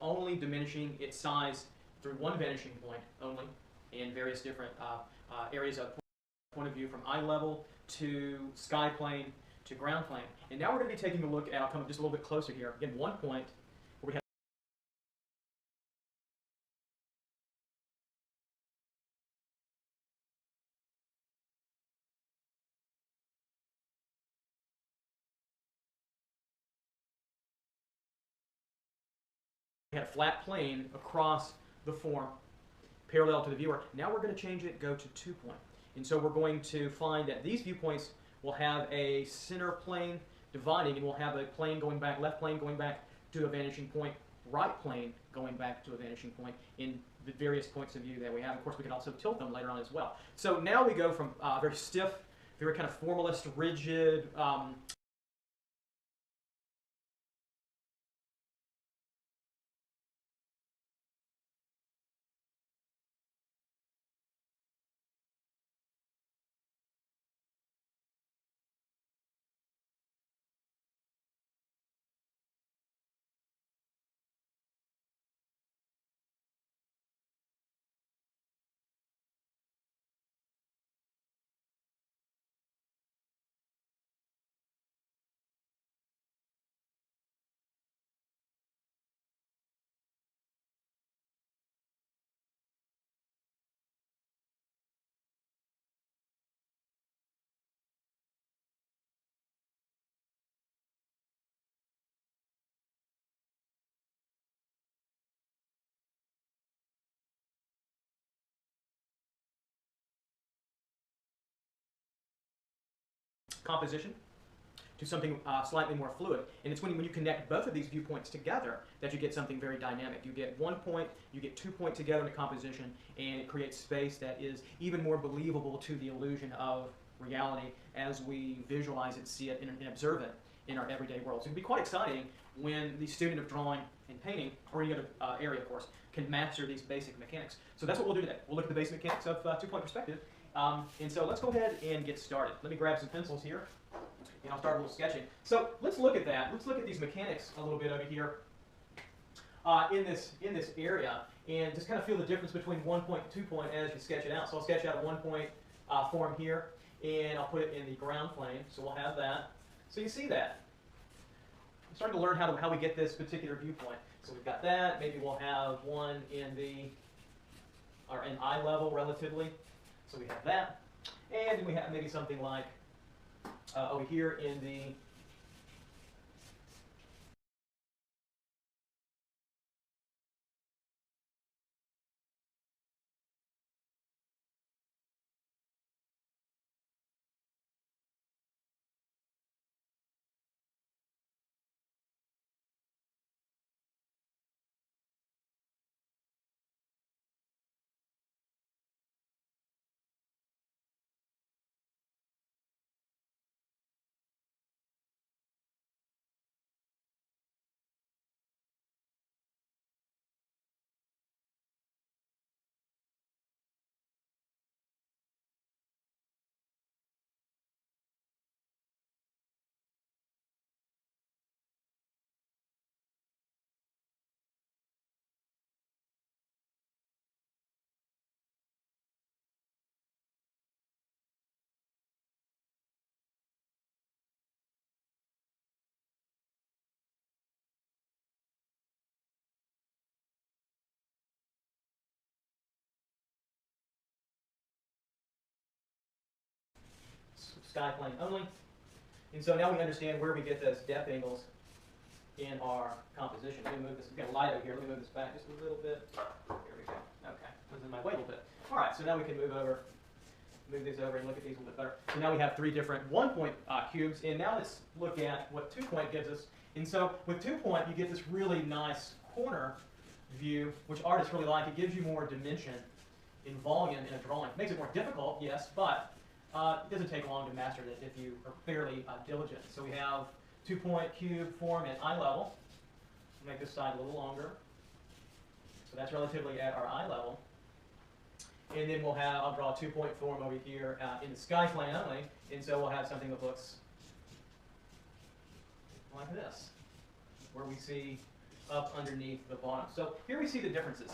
only diminishing its size through one vanishing point only in various different areas of point of view from eye level to sky plane to ground plane. And now we're going to be taking a look at, I'll come just a little bit closer here, again, one point where we have a flat plane across the form parallel to the viewer. Now we're going to change it, go to 2 point. And so we're going to find that these viewpoints will have a center plane dividing, and we'll have a plane going back, left plane going back to a vanishing point, right plane going back to a vanishing point in the various points of view that we have. Of course, we can also tilt them later on as well. So now we go from very stiff, very kind of formalist, rigid, composition to something slightly more fluid. And it's when you connect both of these viewpoints together that you get something very dynamic. You get 1 point, you get 2 point together in a composition, and it creates space that is even more believable to the illusion of reality as we visualize it, see it, and observe it in our everyday world. So it can be quite exciting when the student of drawing and painting, or any other area, of course, can master these basic mechanics. So that's what we'll do today. We'll look at the basic mechanics of 2 point perspective. And so let's go ahead and get started. Let me grab some pencils here, and I'll start a little sketching. So let's look at that. Let's look at these mechanics a little bit over here in this area, and just kind of feel the difference between 1 point and 2 point as you sketch it out. So I'll sketch out a 1 point form here, and I'll put it in the ground plane. So we'll have that. So you see that. I'm starting to learn how we get this particular viewpoint. So we've got that. Maybe we'll have one in eye level relatively. So we have that, and then we have maybe something like over here in the sky plane only. And so now we understand where we get those depth angles in our composition. Let me move this. We've got a light over here. Let me move this back just a little bit. Here we go. Okay, this is my way a little bit. All right, so now we can move these over and look at these a little bit better. So now we have 3 different 1 point cubes, and now let's look at what 2 point gives us. And so with 2 point, you get this really nice corner view, which artists really like. It gives you more dimension in volume in a drawing. It makes it more difficult, yes, but it doesn't take long to master it if you are fairly diligent. So we have 2 point cube form at eye level. We'll make this side a little longer. So that's relatively at our eye level. And then we'll have, I'll draw a 2 point form over here in the sky plane only. And so we'll have something that looks like this, where we see up underneath the bottom. So here we see the differences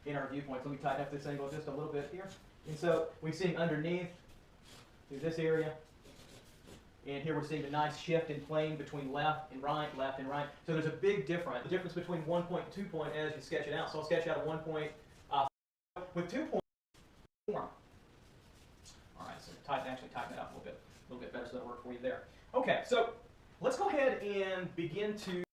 in our viewpoints. Let me tighten up this angle just a little bit here. And so we're seeing underneath through this area. And here we're seeing a nice shift in plane between left and right, left and right. So there's a big difference. The difference between 1 point and 2 point as you sketch it out. So I'll sketch out a 1 point with 2 points form. All right, so actually tighten that up a little bit better so that'll work for you there. Okay, so let's go ahead and begin to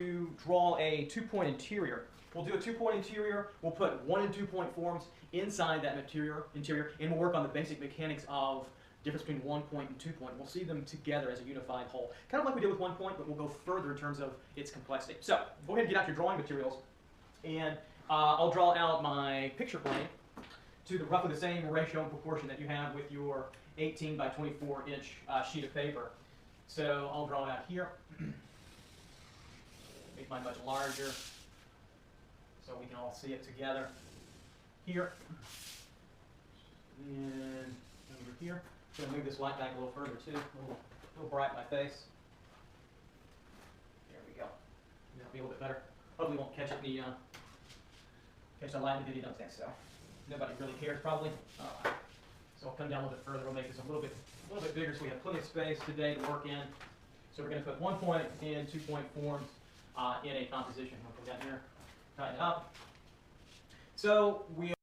to draw a 2-point interior. We'll do a 2-point interior. We'll put 1 and 2-point forms inside that interior, and we'll work on the basic mechanics of difference between 1 point and 2 point. We'll see them together as a unified whole. Kind of like we did with 1 point, but we'll go further in terms of its complexity. So go ahead and get out your drawing materials, and I'll draw out my picture plane to roughly the same ratio and proportion that you have with your 18 by 24 inch sheet of paper. So I'll draw it out here. Make mine much larger so we can all see it together. Here and over here. I'm going to move this light back a little further too. A little bright in my face. There we go. That'll be a little bit better. Hopefully, won't catch it in the catch the light in the video. Don't think so. Nobody really cares probably. So I'll come down a little bit further. We'll make this a little bit bigger so we have plenty of space today to work in. So we're going to put 1 point and 2 point forms in a composition. I'll put that here. Tighten it up. So we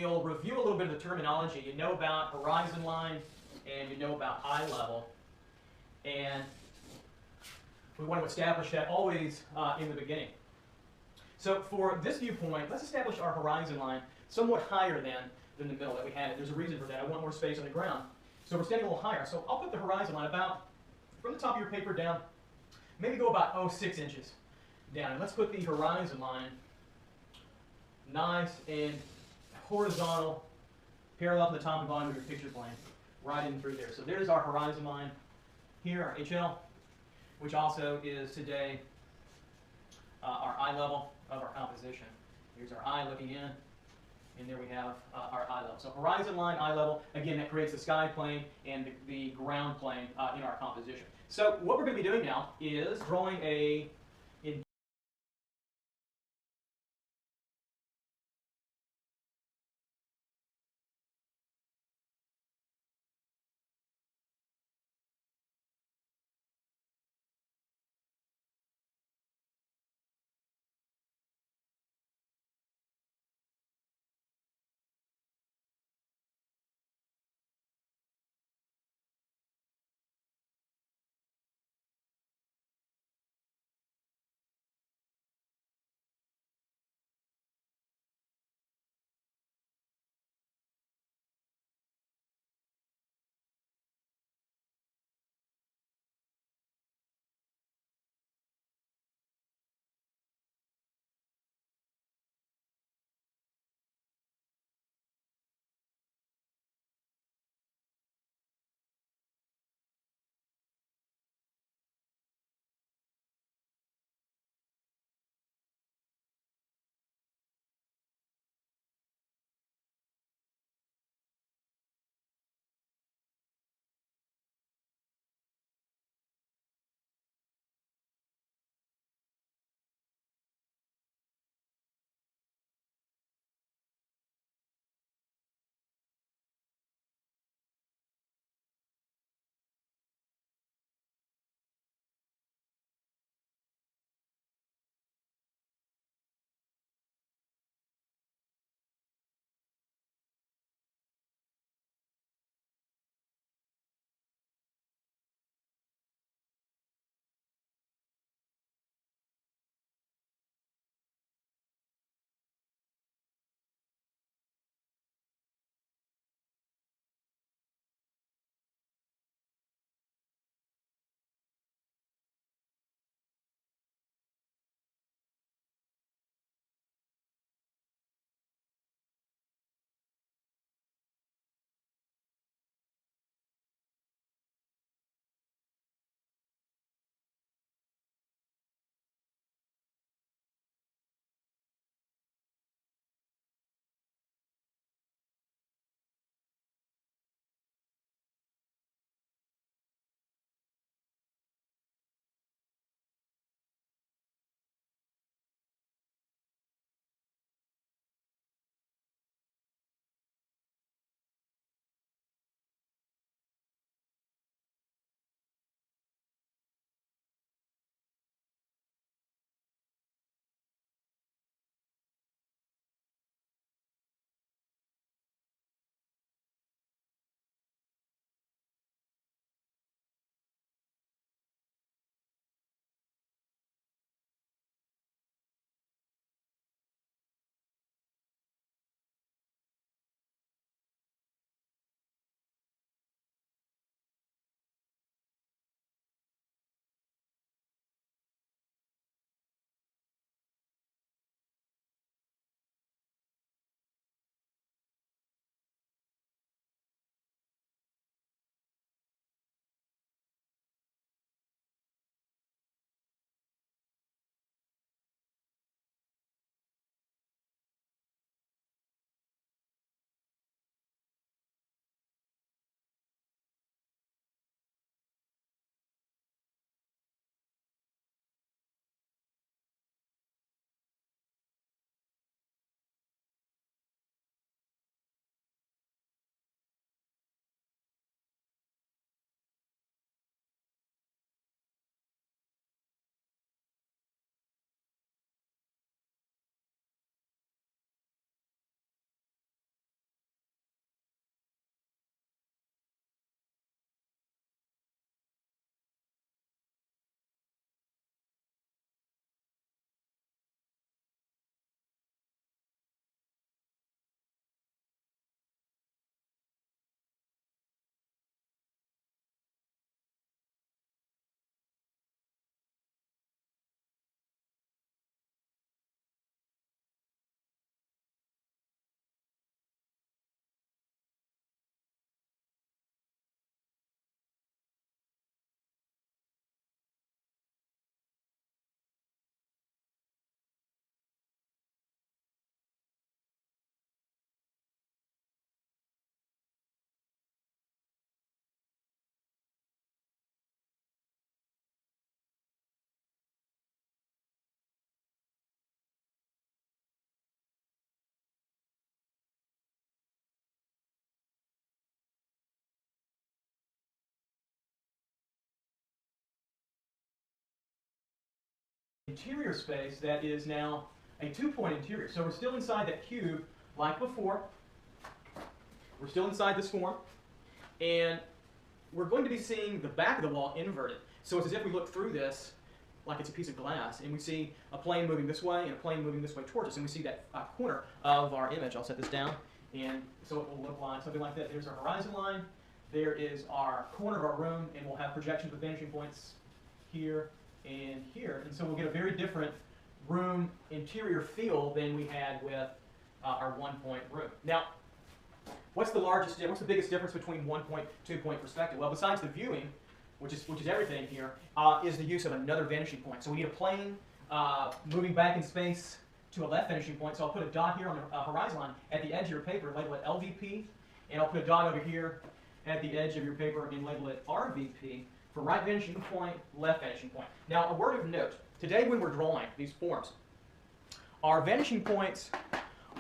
We'll review a little bit of the terminology. You know about horizon line and you know about eye level. And we want to establish that always in the beginning. So for this viewpoint, let's establish our horizon line somewhat higher than the middle that we had. There's a reason for that. I want more space on the ground. So we're standing a little higher. So I'll put the horizon line about from the top of your paper down, maybe go about 6 inches down. And let's put the horizon line nice and horizontal, parallel to the top and bottom of your picture plane, right in through there. So there's our horizon line here, our HL, which also is today our eye level of our composition. Here's our eye looking in, and there we have our eye level. So horizon line, eye level, again, that creates the sky plane and the ground plane in our composition. So what we're going to be doing now is drawing a interior space that is now a 2-point interior. So we're still inside that cube like before. We're still inside this form. And we're going to be seeing the back of the wall inverted. So it's as if we look through this like it's a piece of glass, and we see a plane moving this way and a plane moving this way towards us, and we see that corner of our image. I'll set this down, and so it will look like something like that. There's our horizon line. There is our corner of our room, and we'll have projections with vanishing points here and here. And so we'll get a very different room interior feel than we had with our 1-point room. Now, what's the biggest difference between 1-point, 2-point perspective? Well, besides the viewing, which is everything here, is the use of another vanishing point. So we need a plane moving back in space to a left vanishing point. So I'll put a dot here on the horizon line at the edge of your paper, label it LVP, and I'll put a dot over here at the edge of your paper and label it RVP for right vanishing point, left vanishing point. Now, a word of note, today when we're drawing these forms, our vanishing points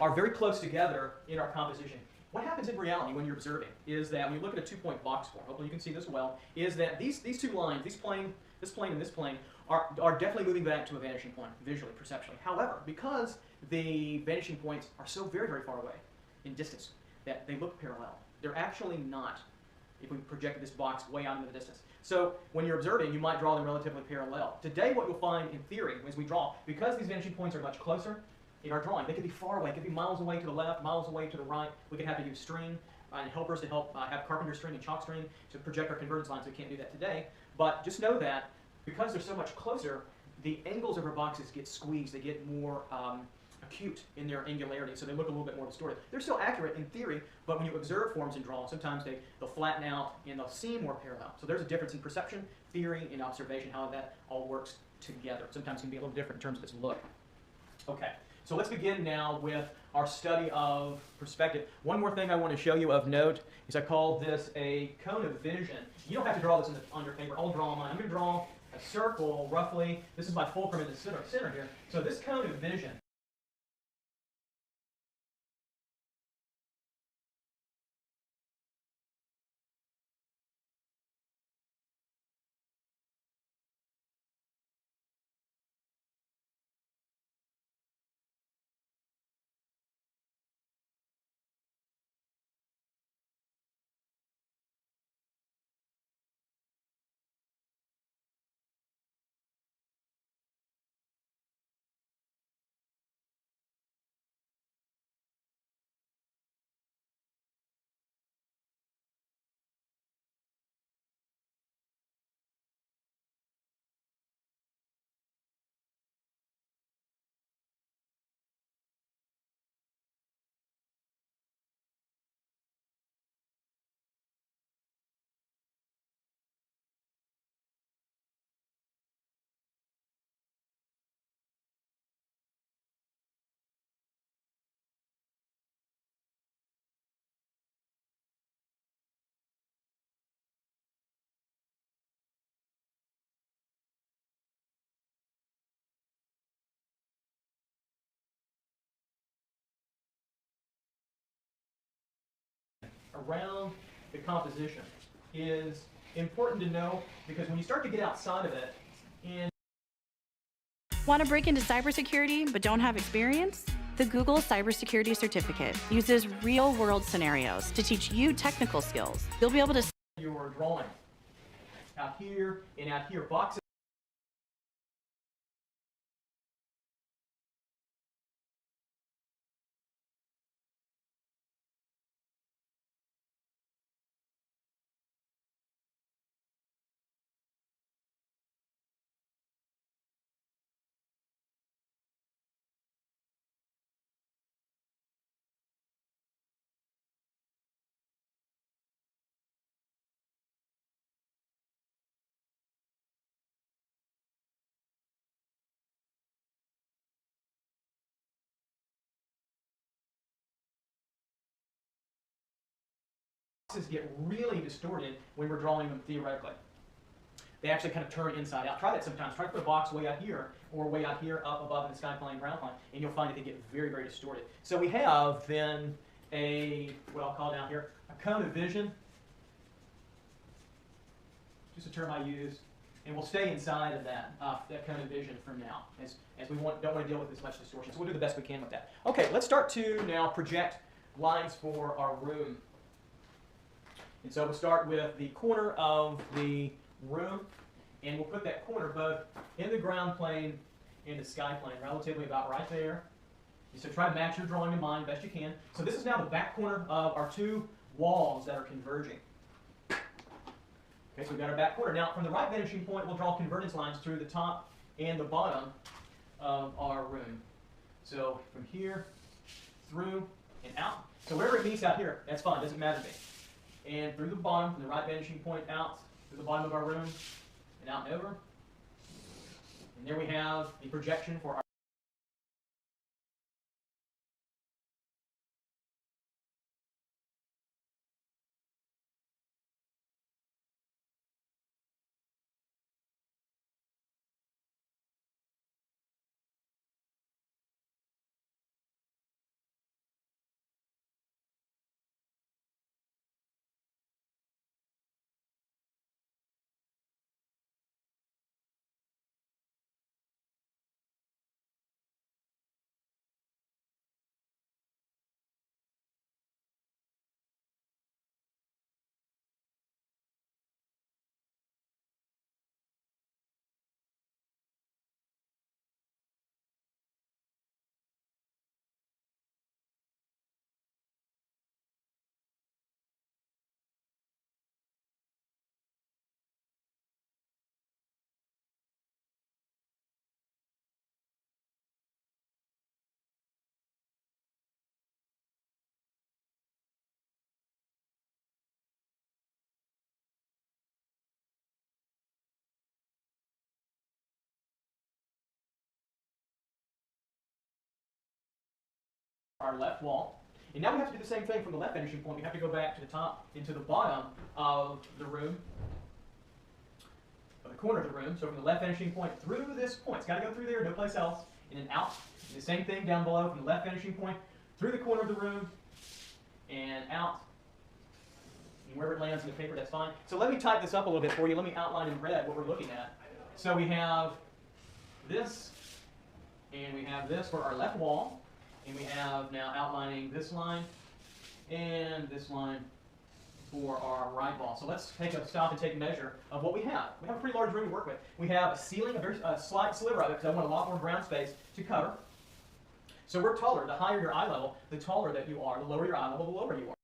are very close together in our composition. What happens in reality when you're observing is that when you look at a 2-point box form, hopefully you can see this well, is that these two lines, this plane and this plane, are definitely moving back to a vanishing point, visually, perceptually. However, because the vanishing points are so very, very far away in distance that they look parallel, they're actually not if we projected this box way out into the distance. So when you're observing, you might draw them relatively parallel. Today, what you'll find in theory as we draw, because these vanishing points are much closer, in our drawing, they could be far away. They could be miles away to the left, miles away to the right. We could have to use string and helpers to help have carpenter string and chalk string to project our convergence lines. We can't do that today. But just know that because they're so much closer, the angles of our boxes get squeezed. They get more acute in their angularity, so they look a little bit more distorted. They're still accurate in theory, but when you observe forms and draw, sometimes they'll flatten out and they'll seem more parallel. So there's a difference in perception, theory, and observation, how that all works together. Sometimes it can be a little different in terms of its look. Okay. So let's begin now with our study of perspective. One more thing I want to show you of note is I call this a cone of vision. You don't have to draw this on your paper. I'll draw mine. I'm going to draw a circle roughly. This is my fulcrum in the center here. So this cone of vision around the composition is important to know because when you start to get outside of it, and Want to break into cybersecurity but don't have experience? The Google Cybersecurity Certificate uses real-world scenarios to teach you technical skills. You'll be able to your drawing out here and out here, boxes. Get really distorted when we're drawing them theoretically. They actually kind of turn inside out. Try that sometimes. Try to put a box way out here or way out here up above in the sky plane, ground plane, and you'll find that they get very, very distorted. So we have then what I'll call down here, a cone of vision, just a term I use, And we'll stay inside of that kind of vision from now, as we don't want to deal with as much distortion. So we'll do the best we can with that. Okay, let's start to now project lines for our room. And so we'll start with the corner of the room, and we'll put that corner both in the ground plane and the sky plane, relatively about right there. So try to match your drawing in mind best you can. So this is now the back corner of our two walls that are converging. Okay, so we've got our back corner. Now, from the right vanishing point, we'll draw convergence lines through the top and the bottom of our room. So from here, through, and out. So wherever it meets out here, that's fine, doesn't matter to me. And through the bottom, from the right vanishing point out, through the bottom of our room, and out and over. And there we have the projection for our left wall. And now we have to do the same thing from the left vanishing point. We have to go back to the top and to the bottom of the room, of the corner of the room. So from the left vanishing point through this point, it's got to go through there, no place else, and then out. And the same thing down below from the left vanishing point through the corner of the room and out. And wherever it lands in the paper, that's fine. So let me type this up a little bit for you. Let me outline in red what we're looking at. So we have this, and we have this for our left wall. And we have now outlining this line and this line for our right wall. So let's take a stop and take a measure of what we have. We have a pretty large room to work with. We have a ceiling, a very slight sliver of it, because I want a lot more ground space to cover. So we're taller. The higher your eye level, the taller that you are. The lower your eye level, the lower you are.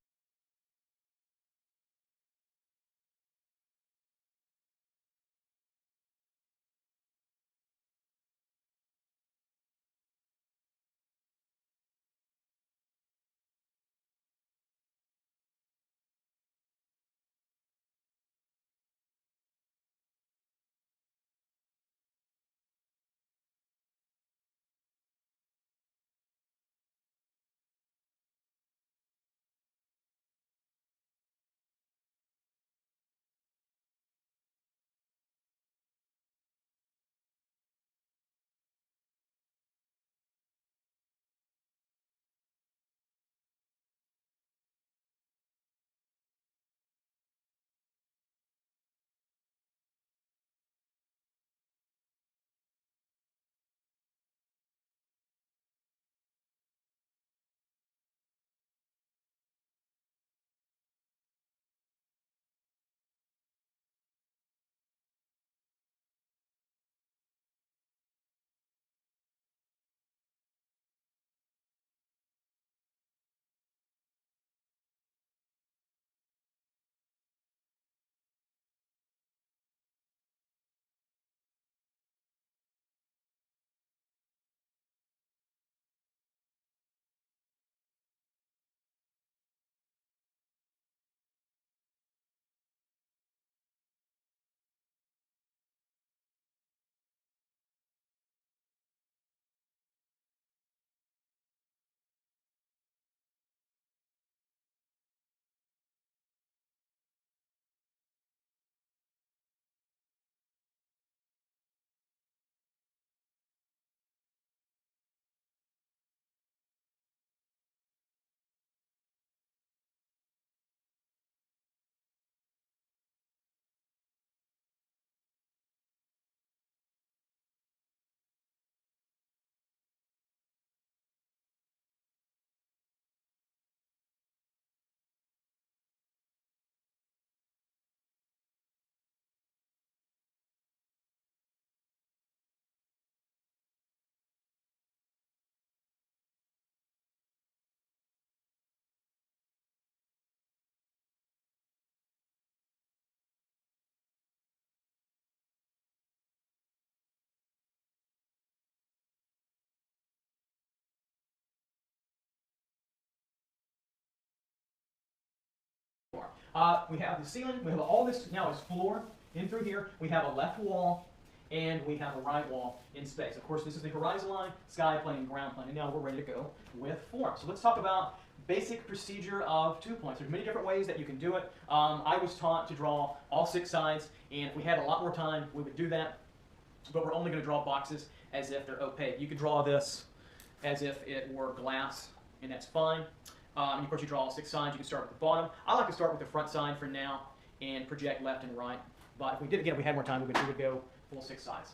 We have the ceiling, we have all this now is floor in through here. We have a left wall, and we have a right wall in space. Of course, this is the horizon line, sky plane, and ground plane. And now we're ready to go with form. So let's talk about basic procedure of 2 points. There's many different ways that you can do it. I was taught to draw all 6 sides, and if we had a lot more time, we would do that. But we're only going to draw boxes as if they're opaque. You could draw this as if it were glass, and that's fine. And of course, you draw all 6 sides. You can start with the bottom. I like to start with the front side for now and project left and right. But if we did, again, if we had more time, we would go full 6 sides.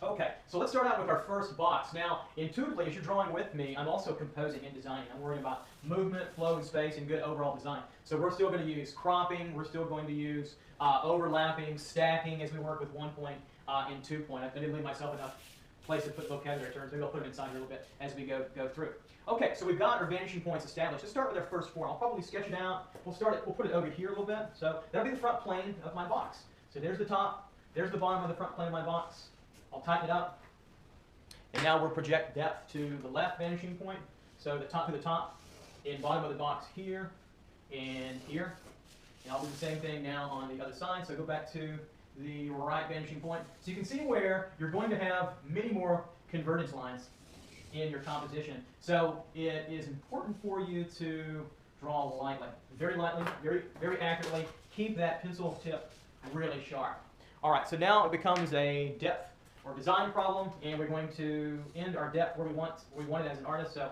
Okay, so let's start out with our first box. Now, intuitively, as you're drawing with me, I'm also composing and designing. I'm worrying about movement, flow, and space, and good overall design. So we're still going to use cropping. We're still going to use overlapping, stacking as we work with 1 point and 2 point. I didn't leave myself enough place to put vocabulary terms. Maybe I'll put them inside here a little bit as we go through. Okay, so we've got our vanishing points established. Let's start with our first form. I'll probably sketch it out. We'll put it over here a little bit. So that'll be the front plane of my box. So there's the top. There's the bottom of the front plane of my box. I'll tighten it up. And now we'll project depth to the left vanishing point. So the top to the top, and bottom of the box here and here. And I'll do the same thing now on the other side. So go back to the right vanishing point. So you can see where you're going to have many more convergence lines in your composition. So it is important for you to draw lightly, very accurately. Keep that pencil tip really sharp. All right, so now it becomes a depth or design problem, and we're going to end our depth where we want it as an artist. So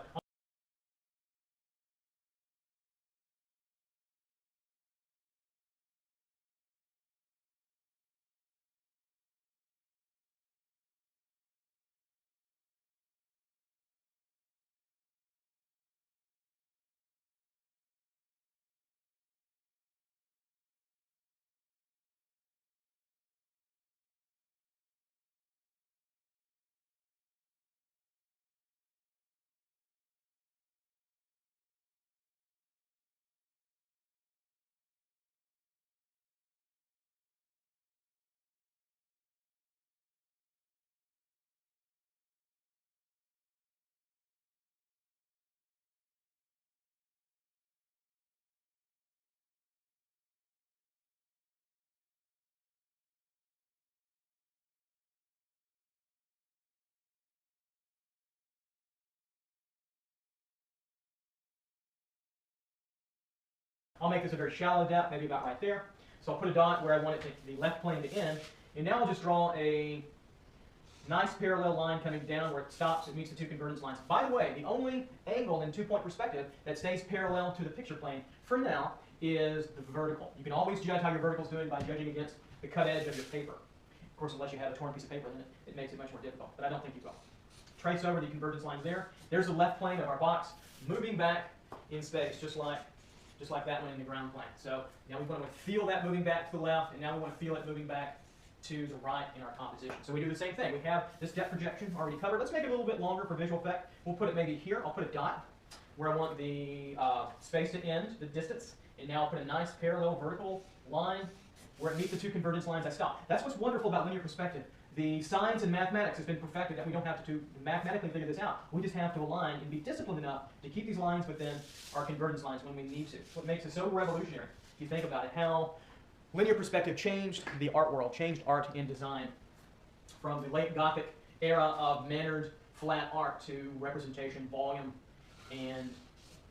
I'll make this a very shallow depth, maybe about right there. So I'll put a dot where I want it to the left plane to end. And now I'll just draw a nice parallel line coming down where it stops, it meets the 2 convergence lines. By the way, the only angle in 2-point perspective that stays parallel to the picture plane for now is the vertical. You can always judge how your vertical is doing by judging against the cut edge of your paper. Of course, unless you have a torn piece of paper, then it makes it much more difficult, but I don't think you will. Trace over the convergence lines there. There's the left plane of our box moving back in space, just like that one in the ground plane. So now we want to feel that moving back to the left, and now we want to feel it moving back to the right in our composition. So we do the same thing. We have this depth projection already covered. Let's make it a little bit longer for visual effect. We'll put it maybe here. I'll put a dot where I want the space to end, the distance, and now I'll put a nice parallel vertical line where it meets the 2 convergence lines. I stop. That's what's wonderful about linear perspective. The science and mathematics has been perfected that we don't have to mathematically figure this out. We just have to align and be disciplined enough to keep these lines within our convergence lines when we need to. What makes it so revolutionary, if you think about it, how linear perspective changed the art world, changed art and design from the late Gothic era of mannered flat art to representation, volume, and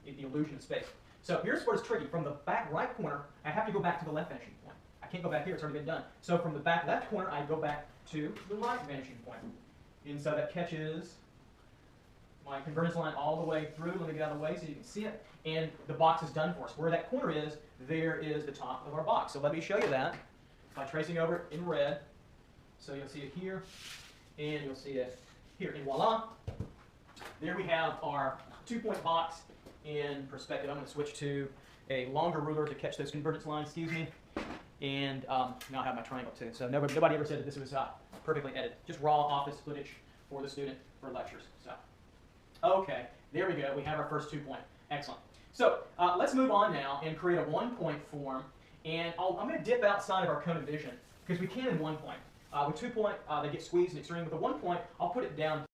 the illusion of space. So here's where it's tricky. From the back right corner, I have to go back to the left vanishing point. I can't go back here, it's already been done. So from the back left corner, I go back to the right vanishing point. And so that catches my convergence line all the way through. Let me get out of the way so you can see it. And the box is done for us. Where that corner is, there is the top of our box. So let me show you that by tracing over it in red. So you'll see it here, and you'll see it here. And voila, there we have our 2-point box in perspective. I'm going to switch to a longer ruler to catch those convergence lines, excuse me. And now I have my triangle too. So nobody ever said that this was perfectly edited. Just raw office footage for the student for lectures. So, okay, there we go. We have our first 2-point. Excellent. So let's move on now and create a 1-point form. And I'm going to dip outside of our cone of vision because we can in 1 point. With 2 point, they get squeezed and extreme. With a 1 point, I'll put it down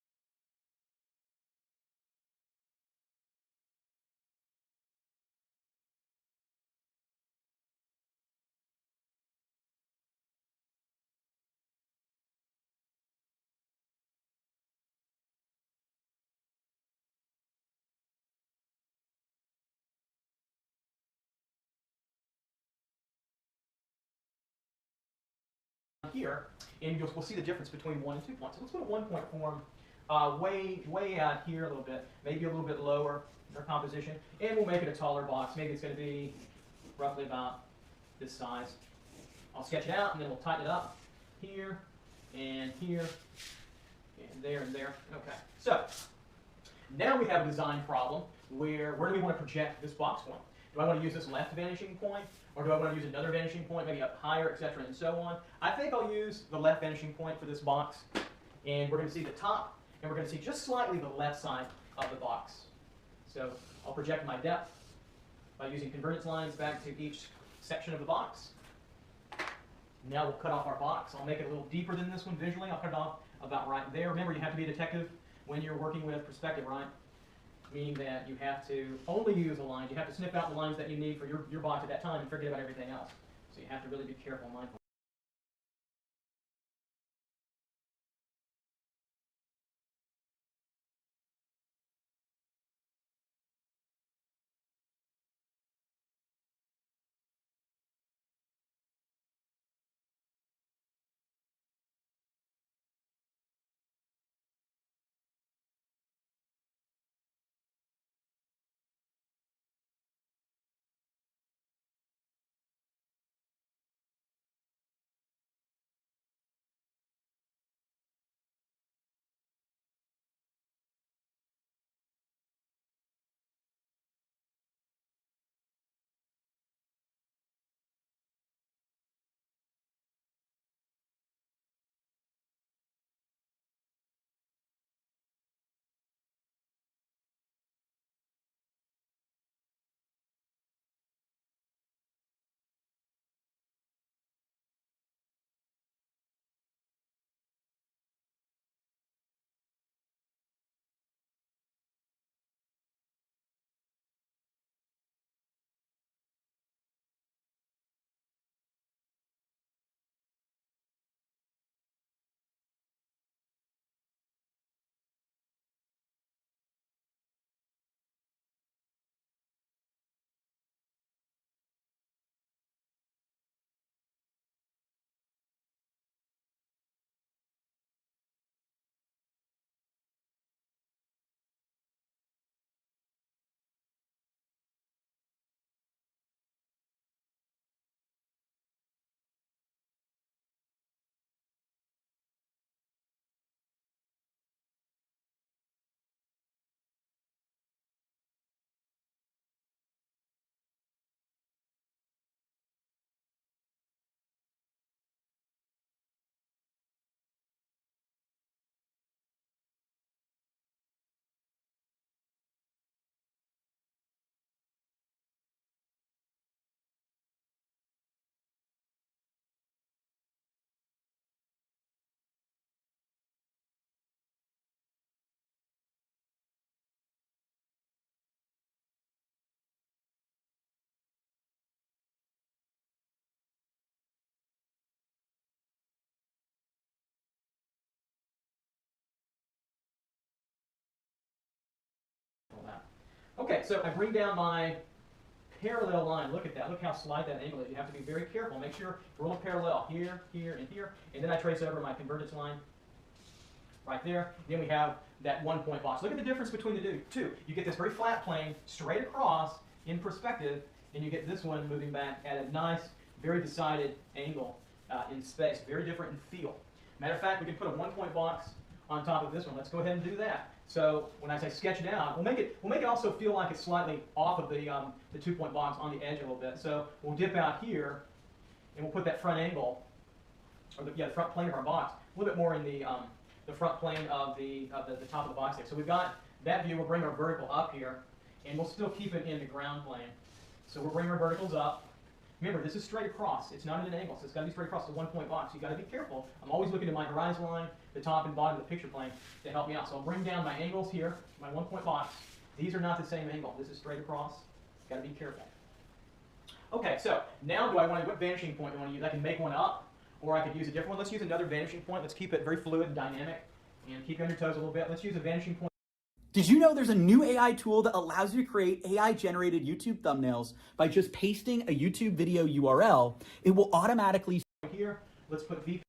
here, and we'll see the difference between 1 and 2 points. So let's put a 1 point form way out here a little bit, maybe a little bit lower in our composition, and we'll make it a taller box. Maybe it's going to be roughly about this size. I'll sketch it out, and then we'll tighten it up here, and there, and there. Okay, so now we have a design problem where do we want to project this box point? Do I want to use this left vanishing point, or do I want to use another vanishing point, maybe up higher, etc., and so on? I think I'll use the left vanishing point for this box, and we're going to see the top, and we're going to see just slightly the left side of the box. So I'll project my depth by using convergence lines back to each section of the box. Now we'll cut off our box. I'll make it a little deeper than this one visually. I'll cut it off about right there. Remember, you have to be a detective when you're working with perspective, right? Meaning that you have to only use the lines. You have to sniff out the lines that you need for your box at that time and forget about everything else. So you have to really be careful and mindful. Okay, so I bring down my parallel line. Look at that. Look how slight that angle is. You have to be very careful. Make sure you roll a parallel here, here, and here. And then I trace over my convergence line right there. Then we have that 1 point box. Look at the difference between the two. You get this very flat plane straight across in perspective, and you get this one moving back at a nice, very decided angle in space. Very different in feel. Matter of fact, we can put a 1 point box on top of this one. Let's go ahead and do that. So when I say sketch it out, we'll make it also feel like it's slightly off of the 2 point box on the edge a little bit. So we'll dip out here, and we'll put that front angle, or the front plane of our box, a little bit more in the front plane of the top of the box there. So we've got that view. We'll bring our vertical up here, and we'll still keep it in the ground plane. So we'll bring our verticals up. Remember, this is straight across. It's not at an angle, so it's got to be straight across the 1 point box. You've got to be careful. I'm always looking at my horizon line, the top and bottom of the picture plane to help me out. So I'll bring down my angles here, my 1 point box. These are not the same angle. This is straight across. Got to be careful. Okay, so now what vanishing point do I want to use? I can make one up, or I could use a different one. Let's use another vanishing point. Let's keep it very fluid and dynamic, and keep you on your toes a little bit. Let's use a vanishing point. Did you know there's a new AI tool that allows you to create AI-generated YouTube thumbnails by just pasting a YouTube video URL? It will automatically... Here, let's put VP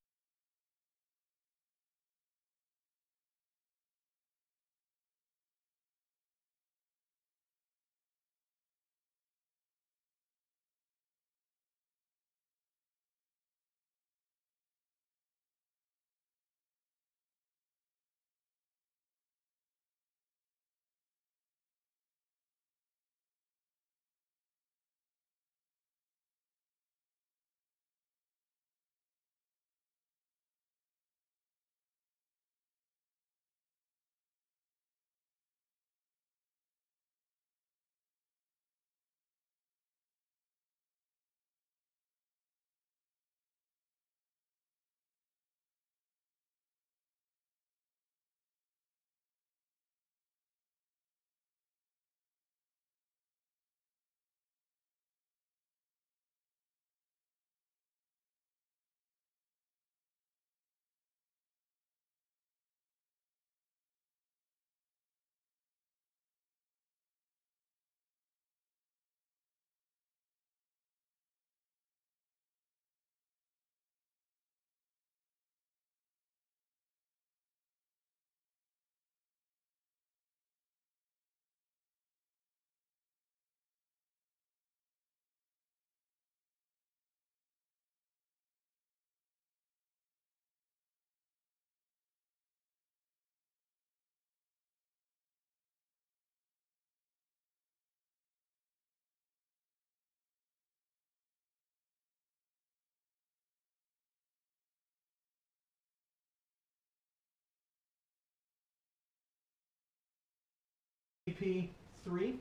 P3.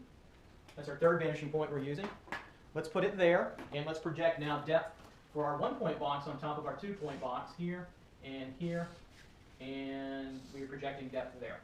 That's our third vanishing point we're using. Let's put it there, and let's project now depth for our 1-point box on top of our 2-point box here, and we are projecting depth there.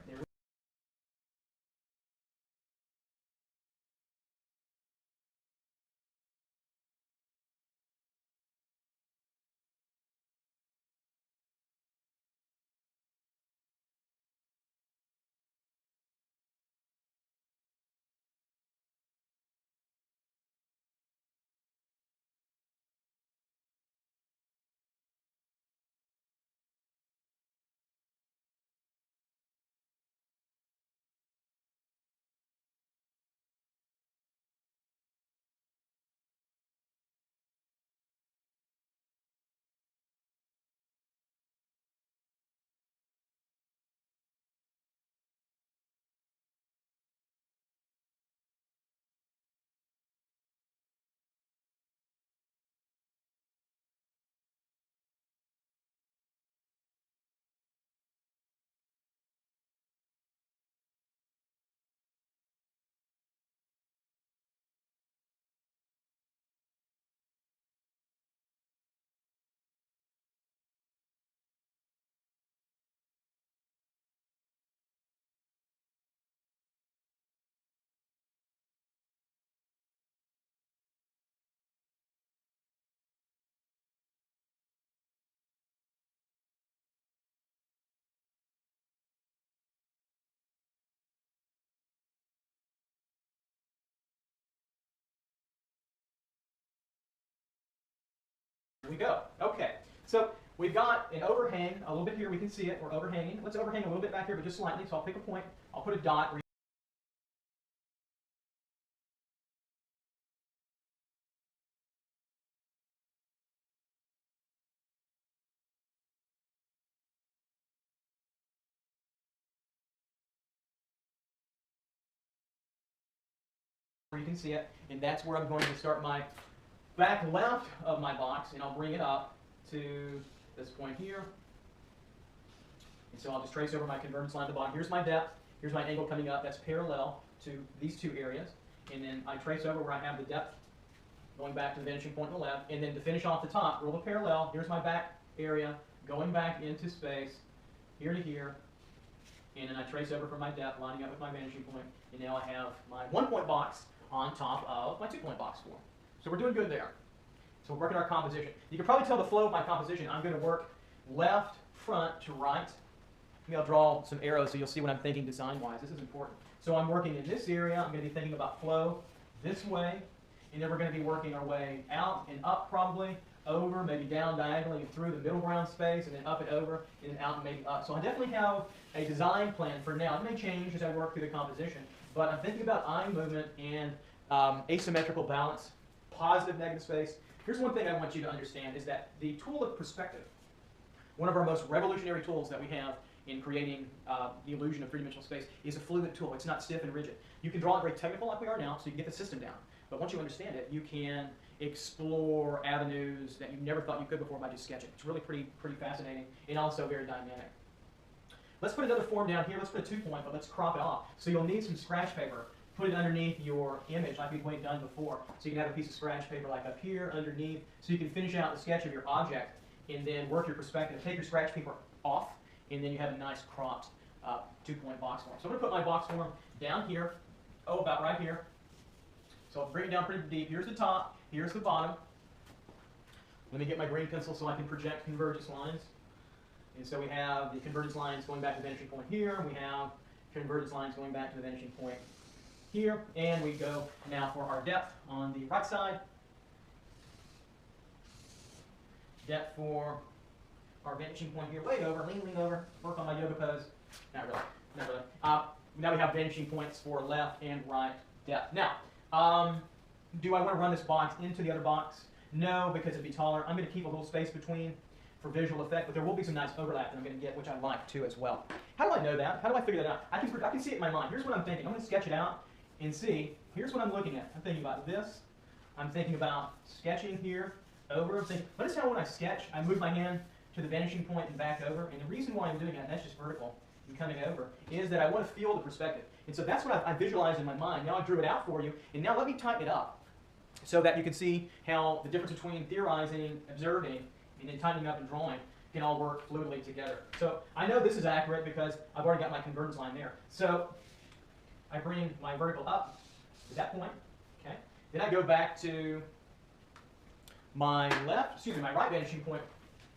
We go. Okay, so we've got an overhang a little bit here. We can see it. We're overhanging. Let's overhang a little bit back here, but just slightly. So I'll pick a point. I'll put a dot. Where you can see it, and that's where I'm going to start my back left of my box, and I'll bring it up to this point here. And so I'll just trace over my convergence line at the bottom. Here's my depth. Here's my angle coming up. That's parallel to these two areas. And then I trace over where I have the depth going back to the vanishing point on the left. And then to finish off the top, roll the parallel. Here's my back area going back into space, here to here. And then I trace over from my depth, lining up with my vanishing point. And now I have my 1-point box on top of my 2-point box form. So we're doing good there. So we're working our composition. You can probably tell the flow of my composition. I'm going to work left, front to right. Maybe I'll draw some arrows so you'll see what I'm thinking design-wise. This is important. So I'm working in this area. I'm going to be thinking about flow this way. And then we're going to be working our way out and up probably, over, maybe down diagonally and through the middle ground space, and then up and over, and then out and maybe up. So I definitely have a design plan for now. It may change as I work through the composition. But I'm thinking about eye movement and asymmetrical balance, positive, negative space. Here's one thing I want you to understand is that the tool of perspective, one of our most revolutionary tools that we have in creating the illusion of three-dimensional space, is a fluid tool. It's not stiff and rigid. You can draw it very technical like we are now, so you can get the system down. But once you understand it, you can explore avenues that you never thought you could before by just sketching. It's really pretty fascinating and also very dynamic. Let's put another form down here. Let's put a 2-point, but let's crop it off. So you'll need some scratch paper. Put it underneath your image like we've done before. So you can have a piece of scratch paper like up here underneath, so you can finish out the sketch of your object and then work your perspective. Take your scratch paper off, and then you have a nice cropped 2-point box form. So I'm going to put my box form down here, about right here. So I'll bring it down pretty deep. Here's the top, here's the bottom. Let me get my green pencil so I can project convergence lines. And so we have the convergence lines going back to the vanishing point here. We have convergence lines going back to the vanishing point here. And we go now for our depth on the right side. Depth for our vanishing point here. Way over, lean over. Work on my yoga pose. Not really. Not really. Now we have vanishing points for left and right depth. Now, do I want to run this box into the other box? No, because it'd be taller. I'm going to keep a little space between for visual effect, but there will be some nice overlap that I'm going to get, which I like too as well. How do I know that? How do I figure that out? I can see it in my mind. Here's what I'm thinking. I'm going to sketch it out and see. Here's what I'm looking at. I'm thinking about this. I'm thinking about sketching here, over. I'm thinking, notice how when I sketch, I move my hand to the vanishing point and back over. And the reason why I'm doing that, that's just vertical, and coming over, is that I want to feel the perspective. And so that's what I visualized in my mind. Now I drew it out for you, and now let me tighten it up so that you can see how the difference between theorizing, observing, and then tightening up and drawing can all work fluidly together. So I know this is accurate because I've already got my convergence line there. So I bring my vertical up to that point, okay? Then I go back to my my right vanishing point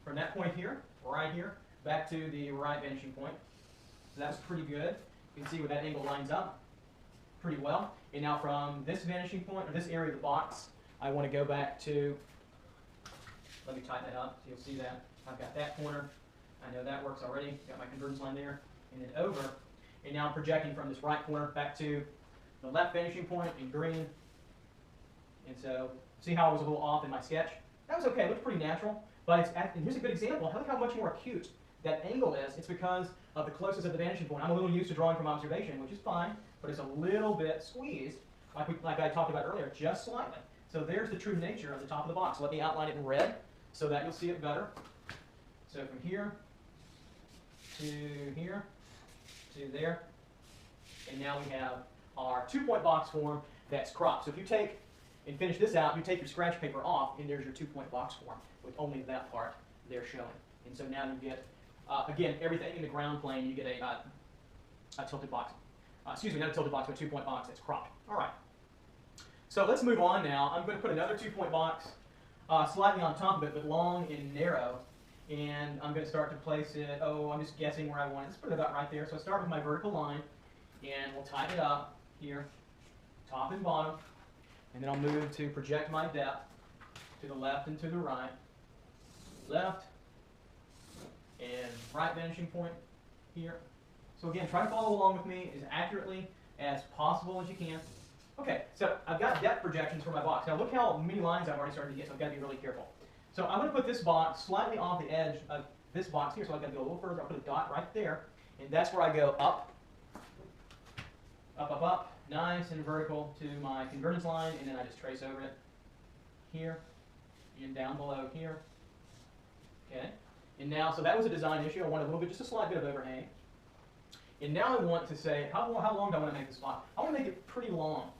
from that point here, right here, back to the right vanishing point. So that's pretty good. You can see where that angle lines up pretty well. And now from this vanishing point, or this area of the box, I want to go back to, let me tighten that up so you'll see that. I've got that corner. I know that works already. Got my convergence line there. And then over. And now I'm projecting from this right corner back to the left vanishing point in green. And so, see how I was a little off in my sketch? That was okay. It looked pretty natural. But it's and here's a good example. Look how much more acute that angle is. It's because of the closeness of the vanishing point. I'm a little used to drawing from observation, which is fine, but it's a little bit squeezed, like I talked about earlier, just slightly. So there's the true nature of the top of the box. Let me outline it in red so that you'll see it better. So from here to here to there, and now we have our 2-point box form that's cropped. So if you take and finish this out, you take your scratch paper off, and there's your 2-point box form with only that part there showing. And so now you get, again, everything in the ground plane, you get a tilted box. Excuse me, not a tilted box, but a 2-point box that's cropped. All right. So let's move on now. I'm going to put another 2-point box slightly on top of it, but long and narrow. And I'm going to start to place it, I'm just guessing where I want it. Let's put it about right there. So I start with my vertical line, and we'll tighten it up here, top and bottom. And then I'll move to project my depth to the left and to the right. Left and right vanishing point here. So again, try to follow along with me as accurately as possible as you can. Okay, so I've got depth projections for my box. Now look how many lines I've already started to get, so I've got to be really careful. So I'm going to put this box slightly off the edge of this box here, so I've got to go a little further. I'll put a dot right there, and that's where I go up, up, up, up, nice and vertical to my convergence line, and then I just trace over it here and down below here. Okay, and now, so that was a design issue. I want a little bit, just a slight bit of overhang. And now I want to say, how long do I want to make this box? I want to make it pretty long.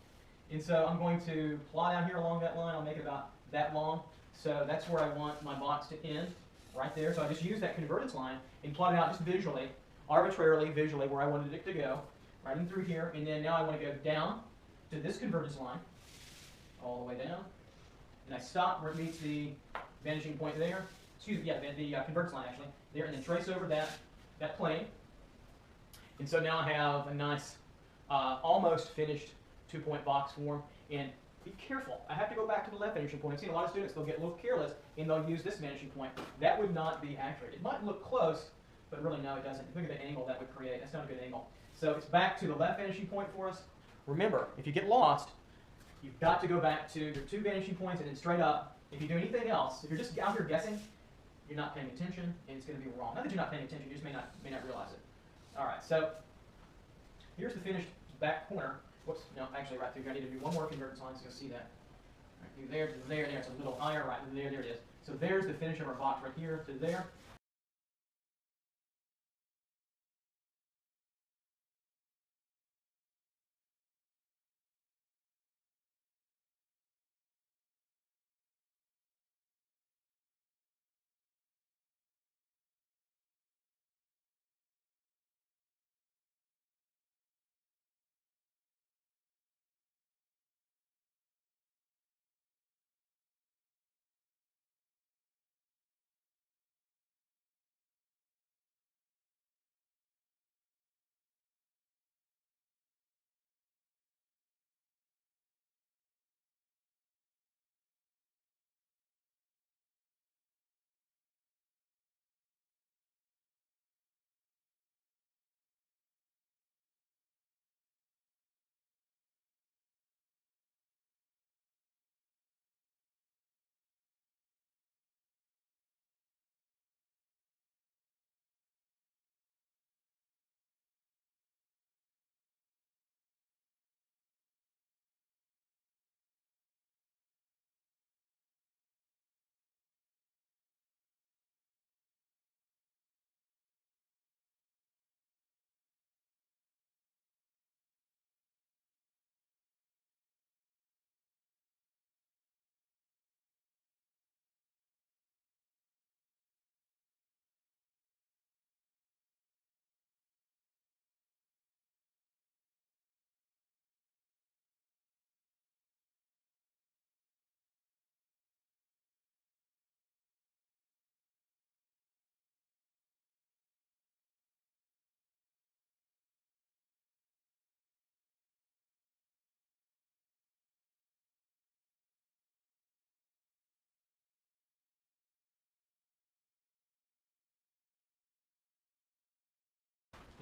And so I'm going to plot out here along that line. I'll make it about that long. So that's where I want my box to end, right there. So I just use that convergence line and plot it out just visually, arbitrarily, visually, where I wanted it to go, right in through here. And then now I want to go down to this convergence line, all the way down. And I stop where it meets the vanishing point there. Excuse me, yeah, the convergence line actually, there, and then trace over that plane. And so now I have a nice, almost finished 2-point box form. And be careful. I have to go back to the left vanishing point. I've seen a lot of students, they'll get a little careless, and they'll use this vanishing point. That would not be accurate. It might look close, but really no, it doesn't. Look at the angle that would create. That's not a good angle. So it's back to the left vanishing point for us. Remember, if you get lost, you've got to go back to your 2 vanishing points and then straight up. If you do anything else, if you're just out here guessing, you're not paying attention, and it's going to be wrong. Not that you're not paying attention, you just may not realize it. All right, so here's the finished back corner. Whoops, no, actually right through here. I need to do one more convergence line so you'll see that. Right, there, to there, there. It's a little higher, right there, there it is. So there's the finish of our box right here to there.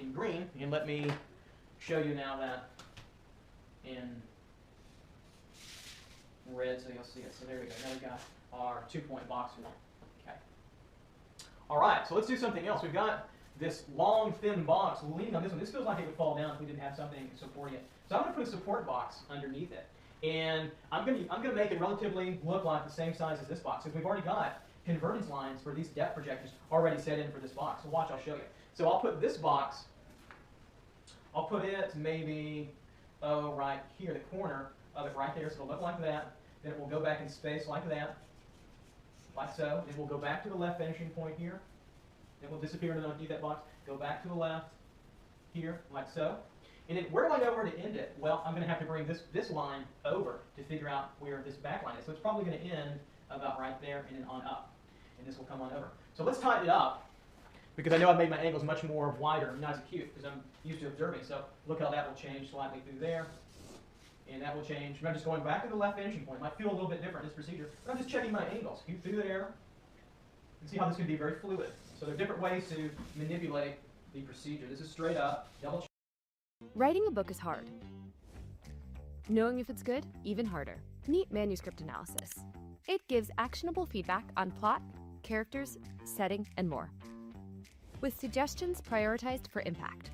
in green, and let me show you now that in red, so you'll see it. So there we go. Now we got our 2-point box one. Okay. All right, so let's do something else. We've got this long, thin box leaning on this one. This feels like it would fall down if we didn't have something supporting it. So I'm going to put a support box underneath it, and I'm going to make it relatively look like the same size as this box, because we've already got convergence lines for these depth projectors already set in for this box. So watch, I'll show you. So I'll put this box, I'll put it maybe, right here, the corner of it right there, so it'll look like that. Then it will go back in space like that, like so. Then we'll go back to the left finishing point here. Then we'll disappear underneath that box, go back to the left here, like so. And then where do I know where to end it? Well, I'm going to have to bring this line over to figure out where this back line is. So it's probably going to end about right there and then on up. And this will come on over. So let's tighten it up, because I know I've made my angles much more wider, not as acute, because I'm used to observing. So look how that will change slightly through there. And that will change. I'm just going back to the left finishing point. It might feel a little bit different, this procedure, but I'm just checking my angles. Keep through there. And see how this can be very fluid. So there are different ways to manipulate the procedure. This is straight up, double check. Writing a book is hard. Knowing if it's good, even harder. Meet manuscript analysis. It gives actionable feedback on plot, characters, setting, and more, with suggestions prioritized for impact.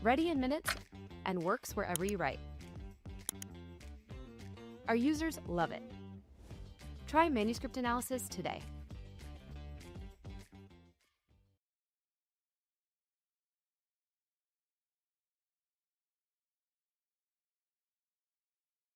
Ready in minutes and works wherever you write. Our users love it. Try manuscript analysis today.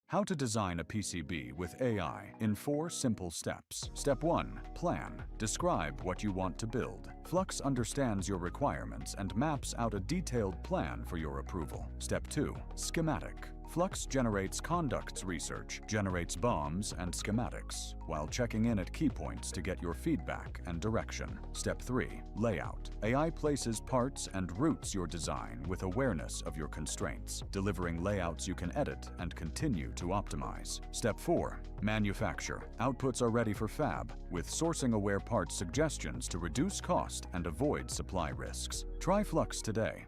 How to design a PCB with AI in 4 simple steps. Step 1. Plan. Describe what you want to build. Flux understands your requirements and maps out a detailed plan for your approval. Step 2. Schematic. Flux generates conducts research, generates bombs and schematics, while checking in at key points to get your feedback and direction. Step 3. Layout. AI places parts and routes your design with awareness of your constraints, delivering layouts you can edit and continue to optimize. Step 4. Manufacture. Outputs are ready for fab, with sourcing-aware parts suggestions to reduce cost and avoid supply risks. Try Flux today.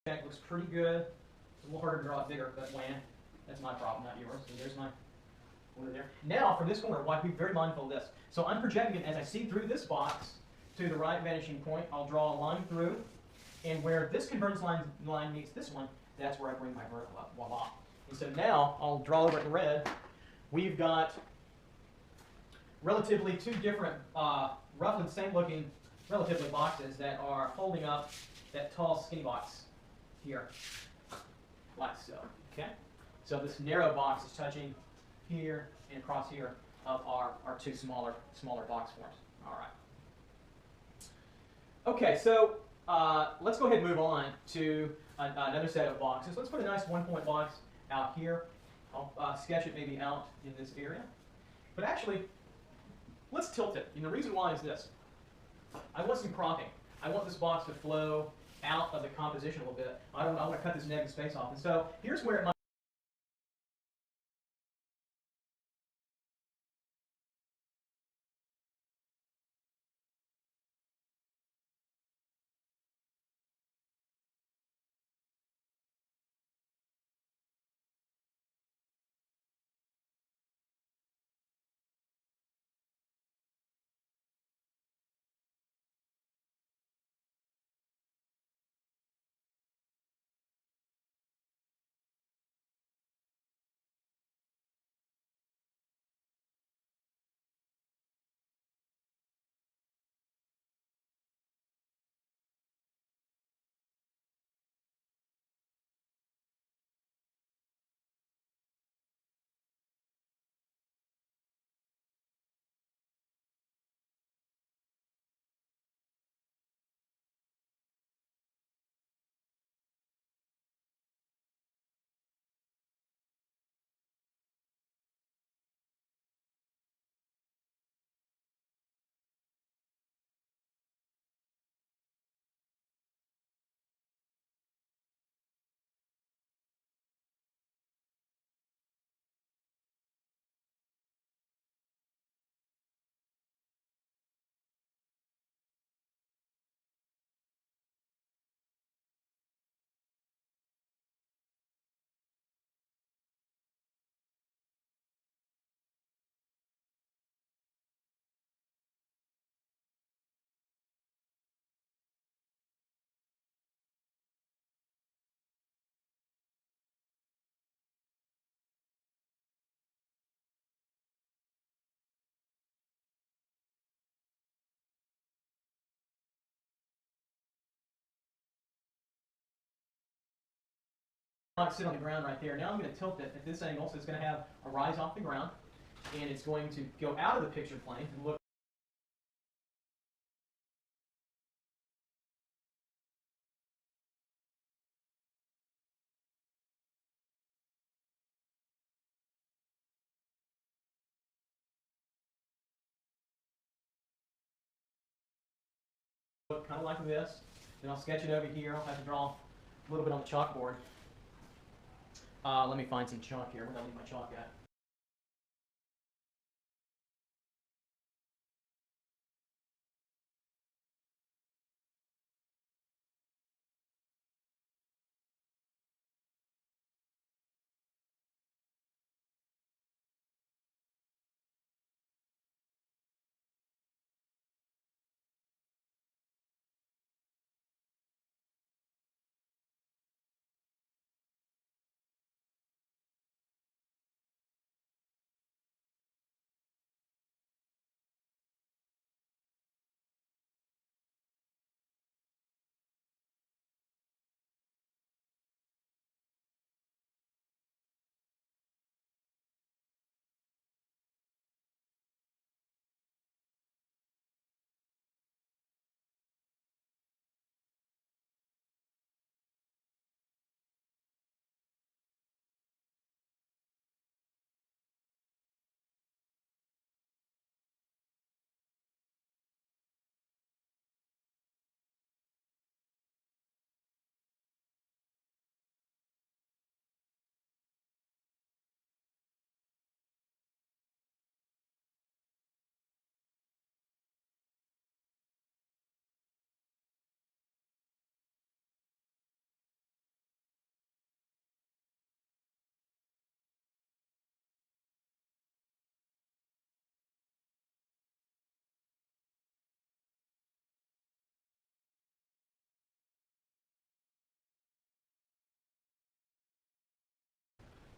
Looks pretty good. It's a little harder to draw it bigger, but when that's my problem, not yours. So there's my corner there. Now for this corner, I want to be very mindful of this. So I'm projecting it as I see through this box to the right vanishing point. I'll draw a line through, and where this convergence line meets this one, that's where I bring my vertical up. Voila. And so now I'll draw over it in red. We've got relatively 2 different, roughly the same looking, relatively boxes that are holding up that tall, skinny box here, like so. Okay? So this narrow box is touching here and across here of our 2 smaller box forms. All right. Okay, so let's go ahead and move on to another set of boxes. Let's put a nice 1-point box out here. I'll sketch it maybe out in this area. But actually, let's tilt it. And the reason why is this. I want some cropping. I want this box to flow out of the composition a little bit. I want to cut this negative space off. And so here's where it might I sit on the ground right there. Now I'm going to tilt it at this angle, so it's going to have a rise off the ground, and it's going to go out of the picture plane and look kind of like this. Then I'll sketch it over here. I'll have to draw a little bit on the chalkboard. Let me find some chalk here. Where did I leave my chalk at?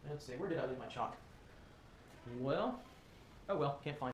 Let's see, where did I leave my chalk? Well, oh well, can't find it.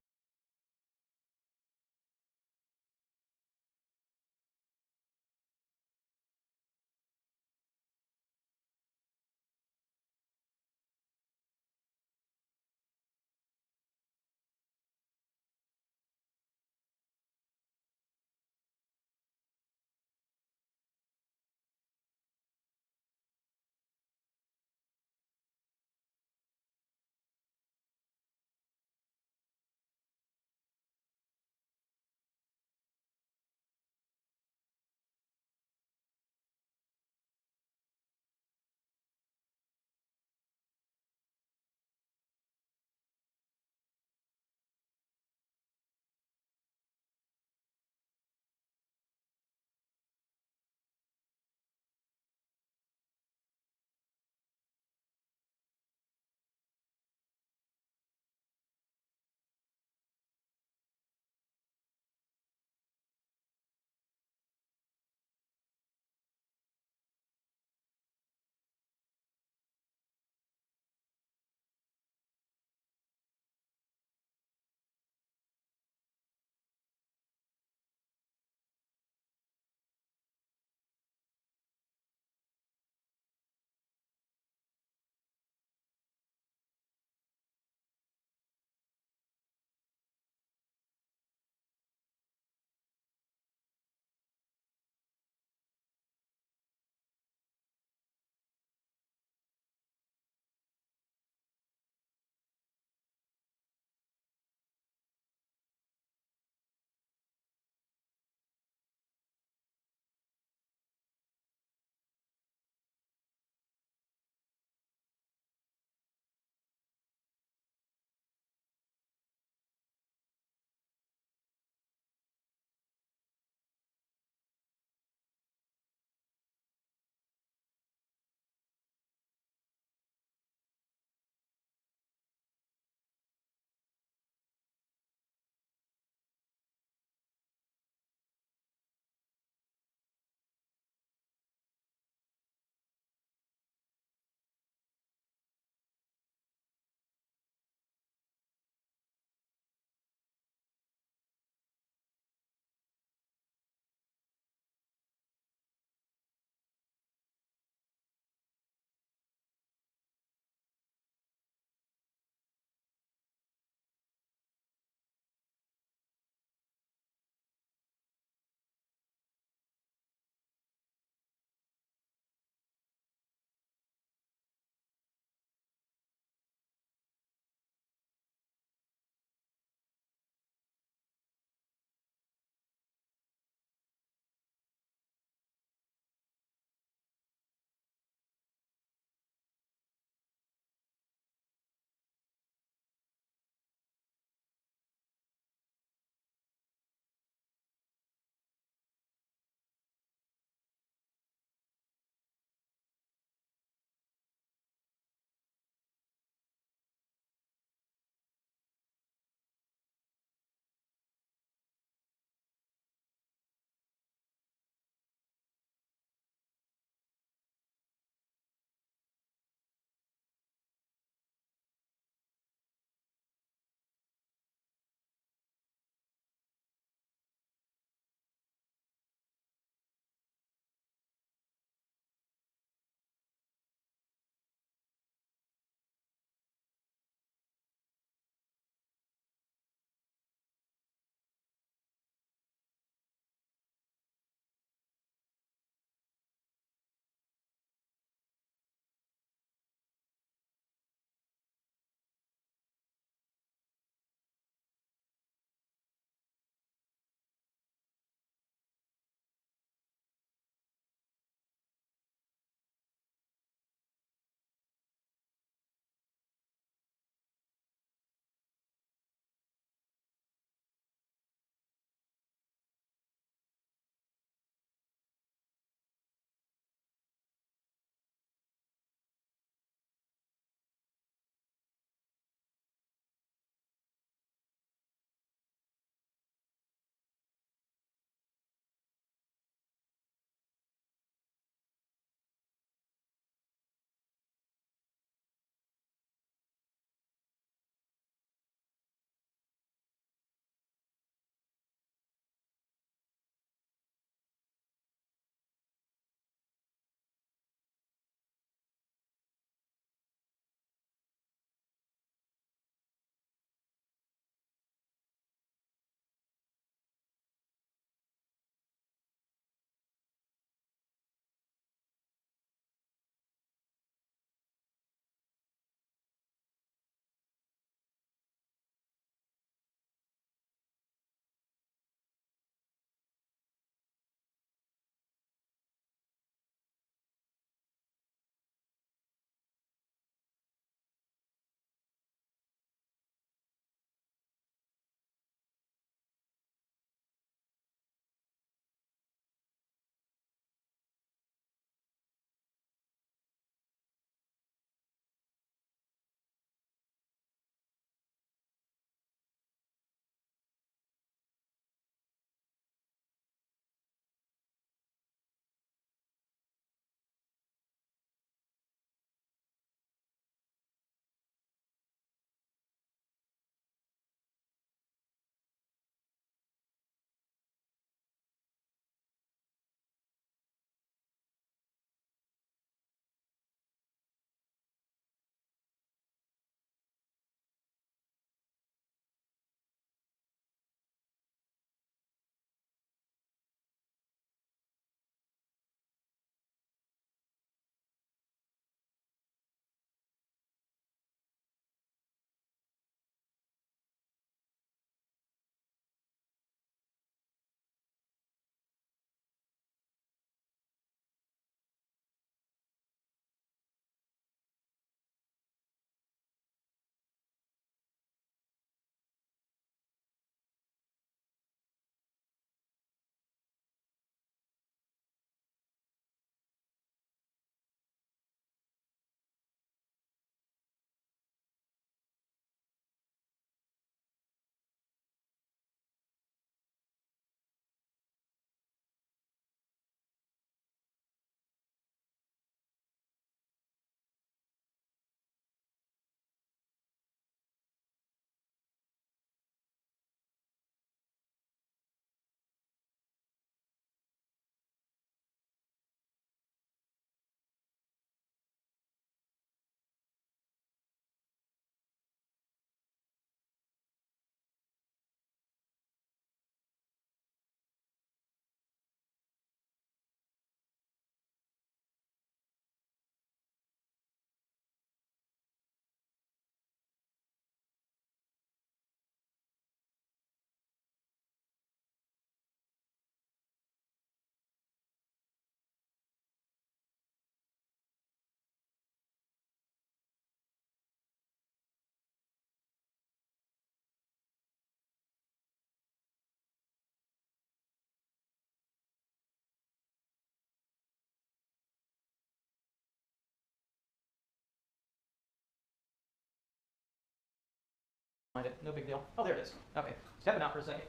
find it. No big deal. Oh, there it is. Okay, stepping out for a second.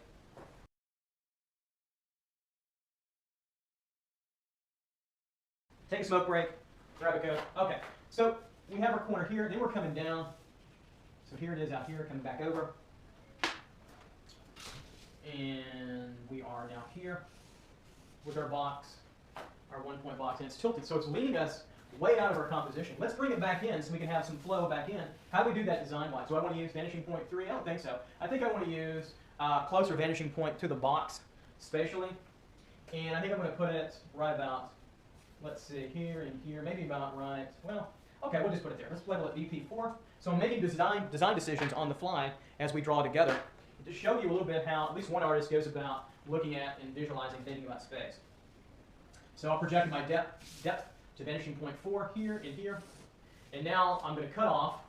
Take a smoke break. Grab a coat. Okay, so we have our corner here. Then we're coming down. So here it is out here, coming back over. And we are now here with our box, our 1 point box, and it's tilted. So it's leading us way out of our composition. Let's bring it back in so we can have some flow back in. How do we do that design-wise? Do I want to use vanishing point 3? I don't think so. I think I want to use closer vanishing point to the box spatially. And I think I'm going to put it right about, let's see, here and here, maybe about right, well, okay, we'll just put it there. Let's label it VP4. So I'm making design decisions on the fly as we draw together to show you a little bit how at least one artist goes about looking at and visualizing, thinking about space. So I'll project my depth to vanishing point 4 here and here. And now I'm going to cut off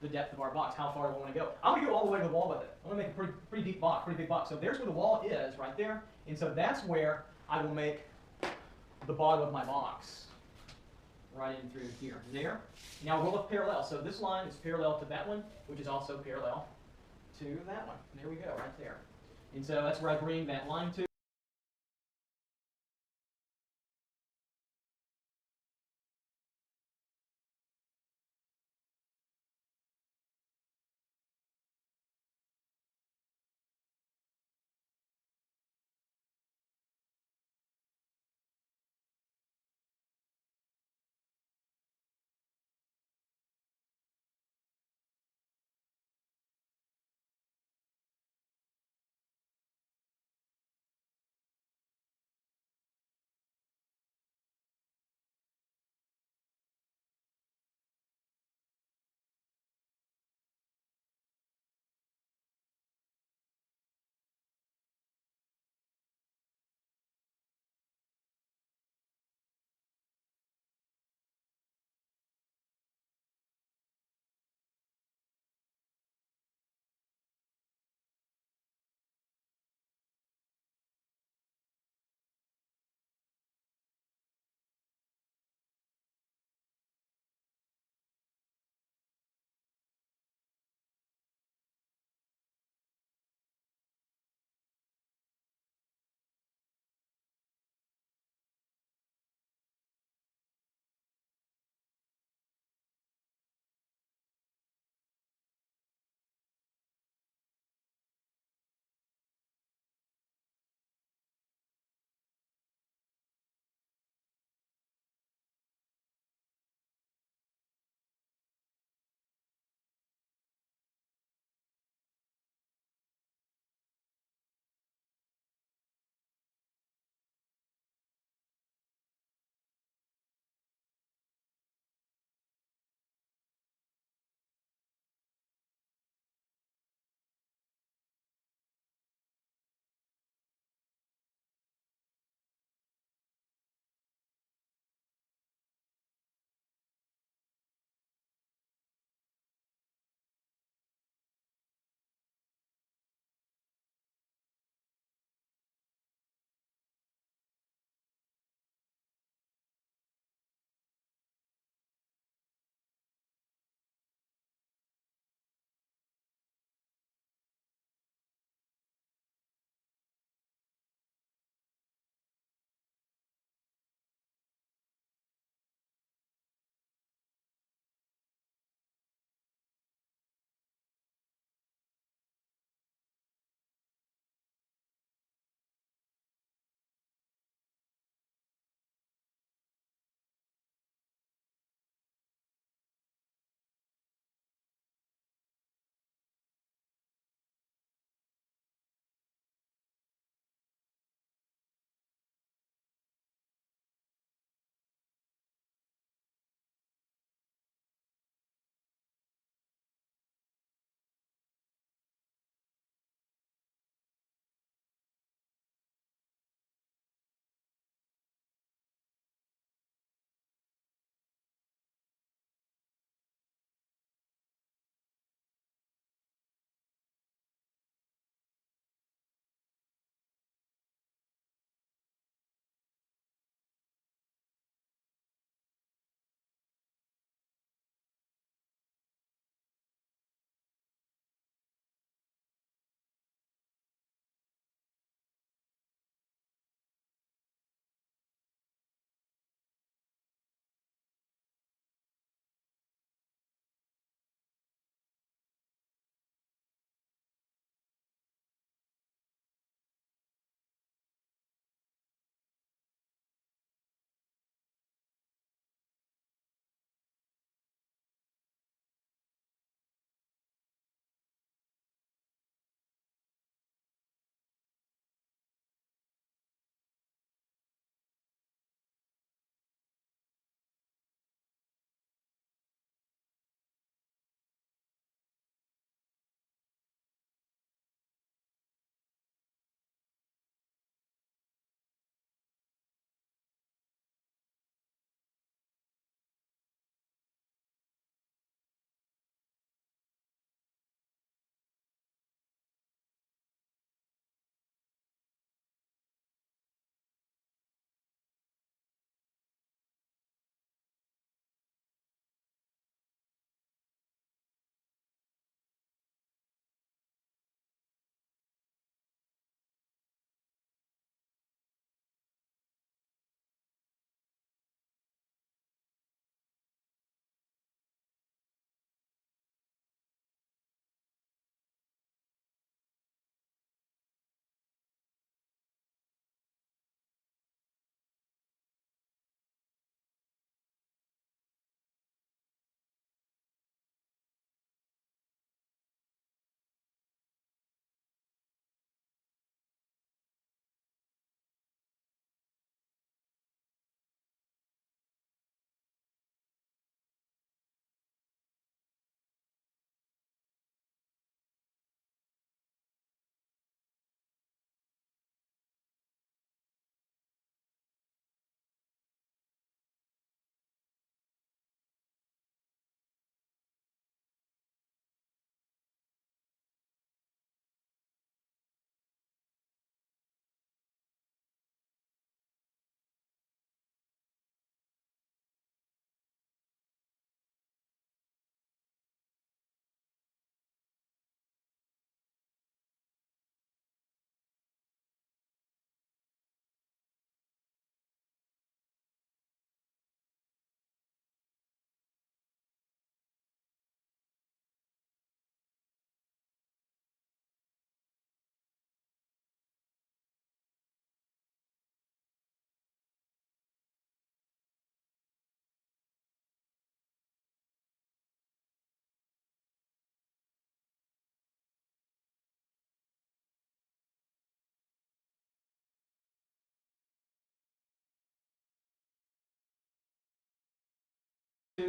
the depth of our box. How far do I want to go? I want to go all the way to the wall with it. I want to make a pretty deep box, pretty big box. So there's where the wall is, right there. And so that's where I will make the bottom of my box, right in through here. There. Now roll up parallel. So this line is parallel to that one, which is also parallel to that one. There we go, right there. And so that's where I bring that line to.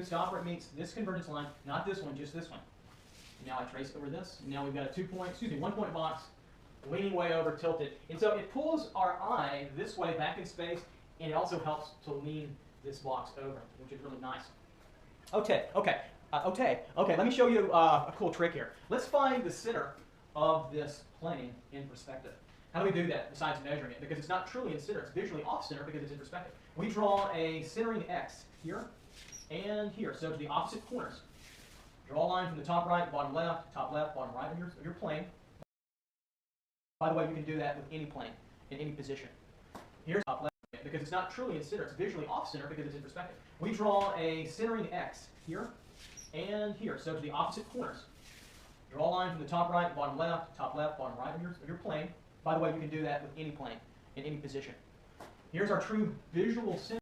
stop where it meets this convergence line, not this one, just this one. Now I trace over this. Now we've got a 1 point box leaning way over, tilted. And so it pulls our eye this way back in space, and it also helps to lean this box over, which is really nice. Okay, let me show you a cool trick here. Let's find the center of this plane in perspective. How do we do that besides measuring it? Because it's not truly in center, it's visually off center because it's in perspective. We draw a centering X here and here, so to the opposite corners. Draw a line from the top right, bottom left, bottom right of your plane. By the way, you can do that with any plane, in any position. Here's top left, because it's not truly in center, it's visually off center because it's in perspective. We draw a centering X here and here, so to the opposite corners. Draw a line from the top right, bottom left, bottom right of your plane. By the way, you can do that with any plane, in any position. Here's our true visual center.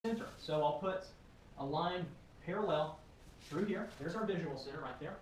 Center. So I'll put a line parallel through here. There's our visual center right there.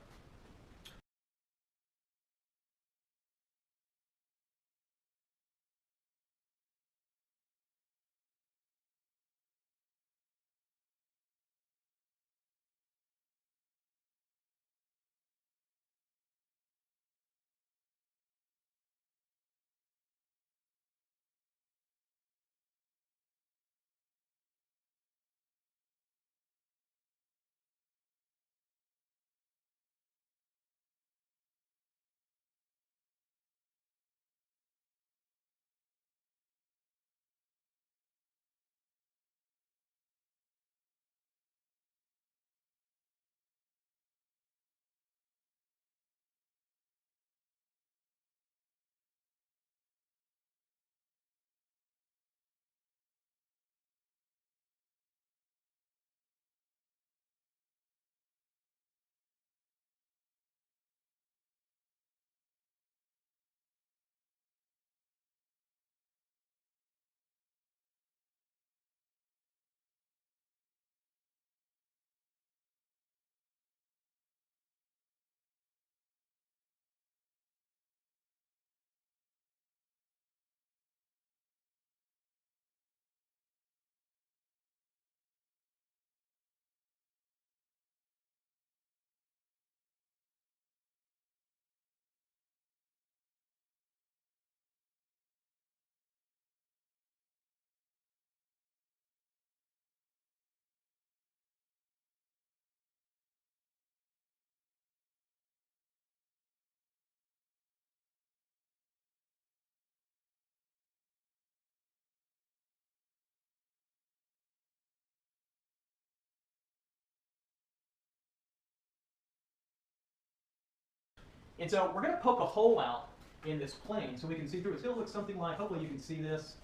And so we're going to poke a hole out in this plane so we can see through. It's going to look something like, hopefully you can see this.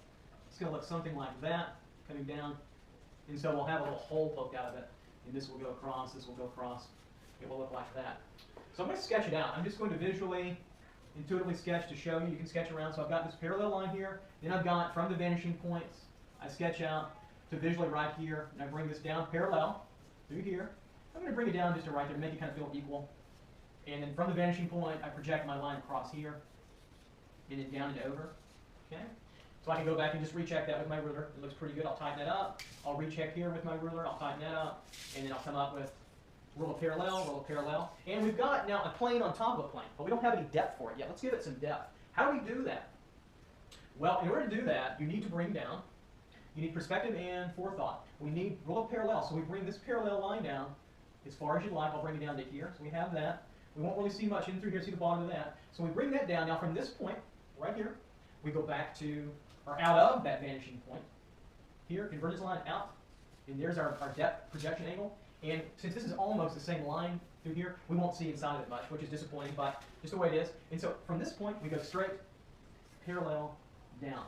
It's going to look something like that coming down. And so we'll have a little hole poked out of it. And this will go across, this will go across. It will look like that. So I'm going to sketch it out. I'm just going to visually, intuitively sketch to show you. You can sketch around. So I've got this parallel line here. Then I've got from the vanishing points, I sketch out to to visually right here, and I bring this down parallel through here. I'm going to bring it down just to right there, make it kind of feel equal. And then from the vanishing point, I project my line across here, and then down and over. Okay? So I can go back and just recheck that with my ruler. It looks pretty good. I'll tighten that up. I'll recheck here with my ruler. I'll tighten that up. And then I'll come up with rule of parallel. And we've got now a plane on top of a plane, but we don't have any depth for it yet. Let's give it some depth. How do we do that? Well, in order to do that, you need to bring down, you need perspective and forethought. We need rule of parallel. So we bring this parallel line down as far as you'd like. I'll bring it down to here. So we have that. We won't really see much in through here, see the bottom of that. So we bring that down. Now from this point, right here, we go back to, or out of that vanishing point. Here, convergence line out, and there's our depth projection angle. And since this is almost the same line through here, we won't see inside of it much, which is disappointing, but just the way it is. And so from this point, we go straight, parallel, down.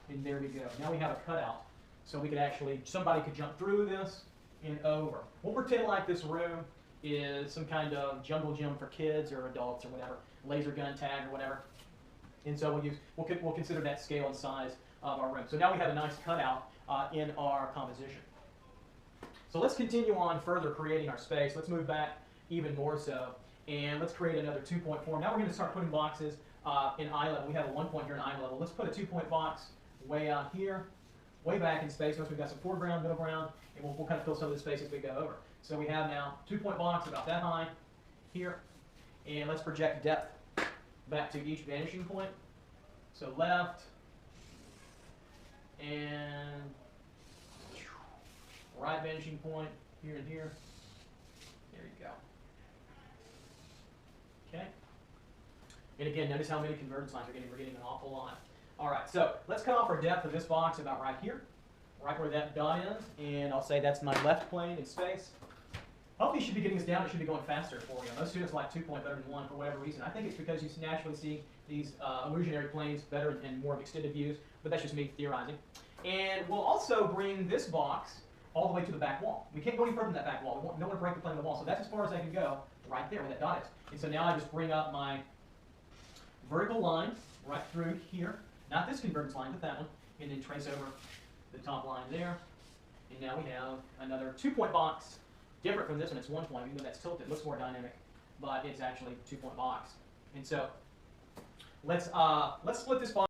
And there we go. Now we have a cutout. So we could actually, somebody could jump through this and over. We'll pretend like this room is some kind of jungle gym for kids or adults or whatever, laser gun tag or whatever. And so we'll consider that scale and size of our room. So now we have a nice cutout in our composition. So let's continue on further creating our space. Let's move back even more so. And let's create another 2-point form. Now we're going to start putting boxes in eye level. We have a 1 point here in eye level. Let's put a 2-point box way out here, way back in space. Notice we've got some foreground, middle ground, and we'll kind of fill some of the space as we go over. So we have now 2-point box about that high here. And let's project depth back to each vanishing point. So left and right vanishing point here and here. There you go. Okay. And again, notice how many convergence lines we're getting. We're getting an awful lot. All right, so let's cut off our depth of this box about right here, right where that dot is. And I'll say that's my left plane in space. Hopefully you should be getting this down. It should be going faster for you. Most students like 2 point better than 1 for whatever reason. I think it's because you naturally see these illusionary planes better and more of extended views, but that's just me theorizing. And we'll also bring this box all the way to the back wall. We can't go any further than that back wall. We don't want to break the plane of the wall. So that's as far as I can go right there where that dot is. And so now I just bring up my vertical line right through here. Not this convergence line, but that one. And then trace over the top line there. And now we have another 2-point box. Different from this one, it's 1 point, even though that's tilted. It looks more dynamic, but it's actually a 2-point box. And so let's split this box.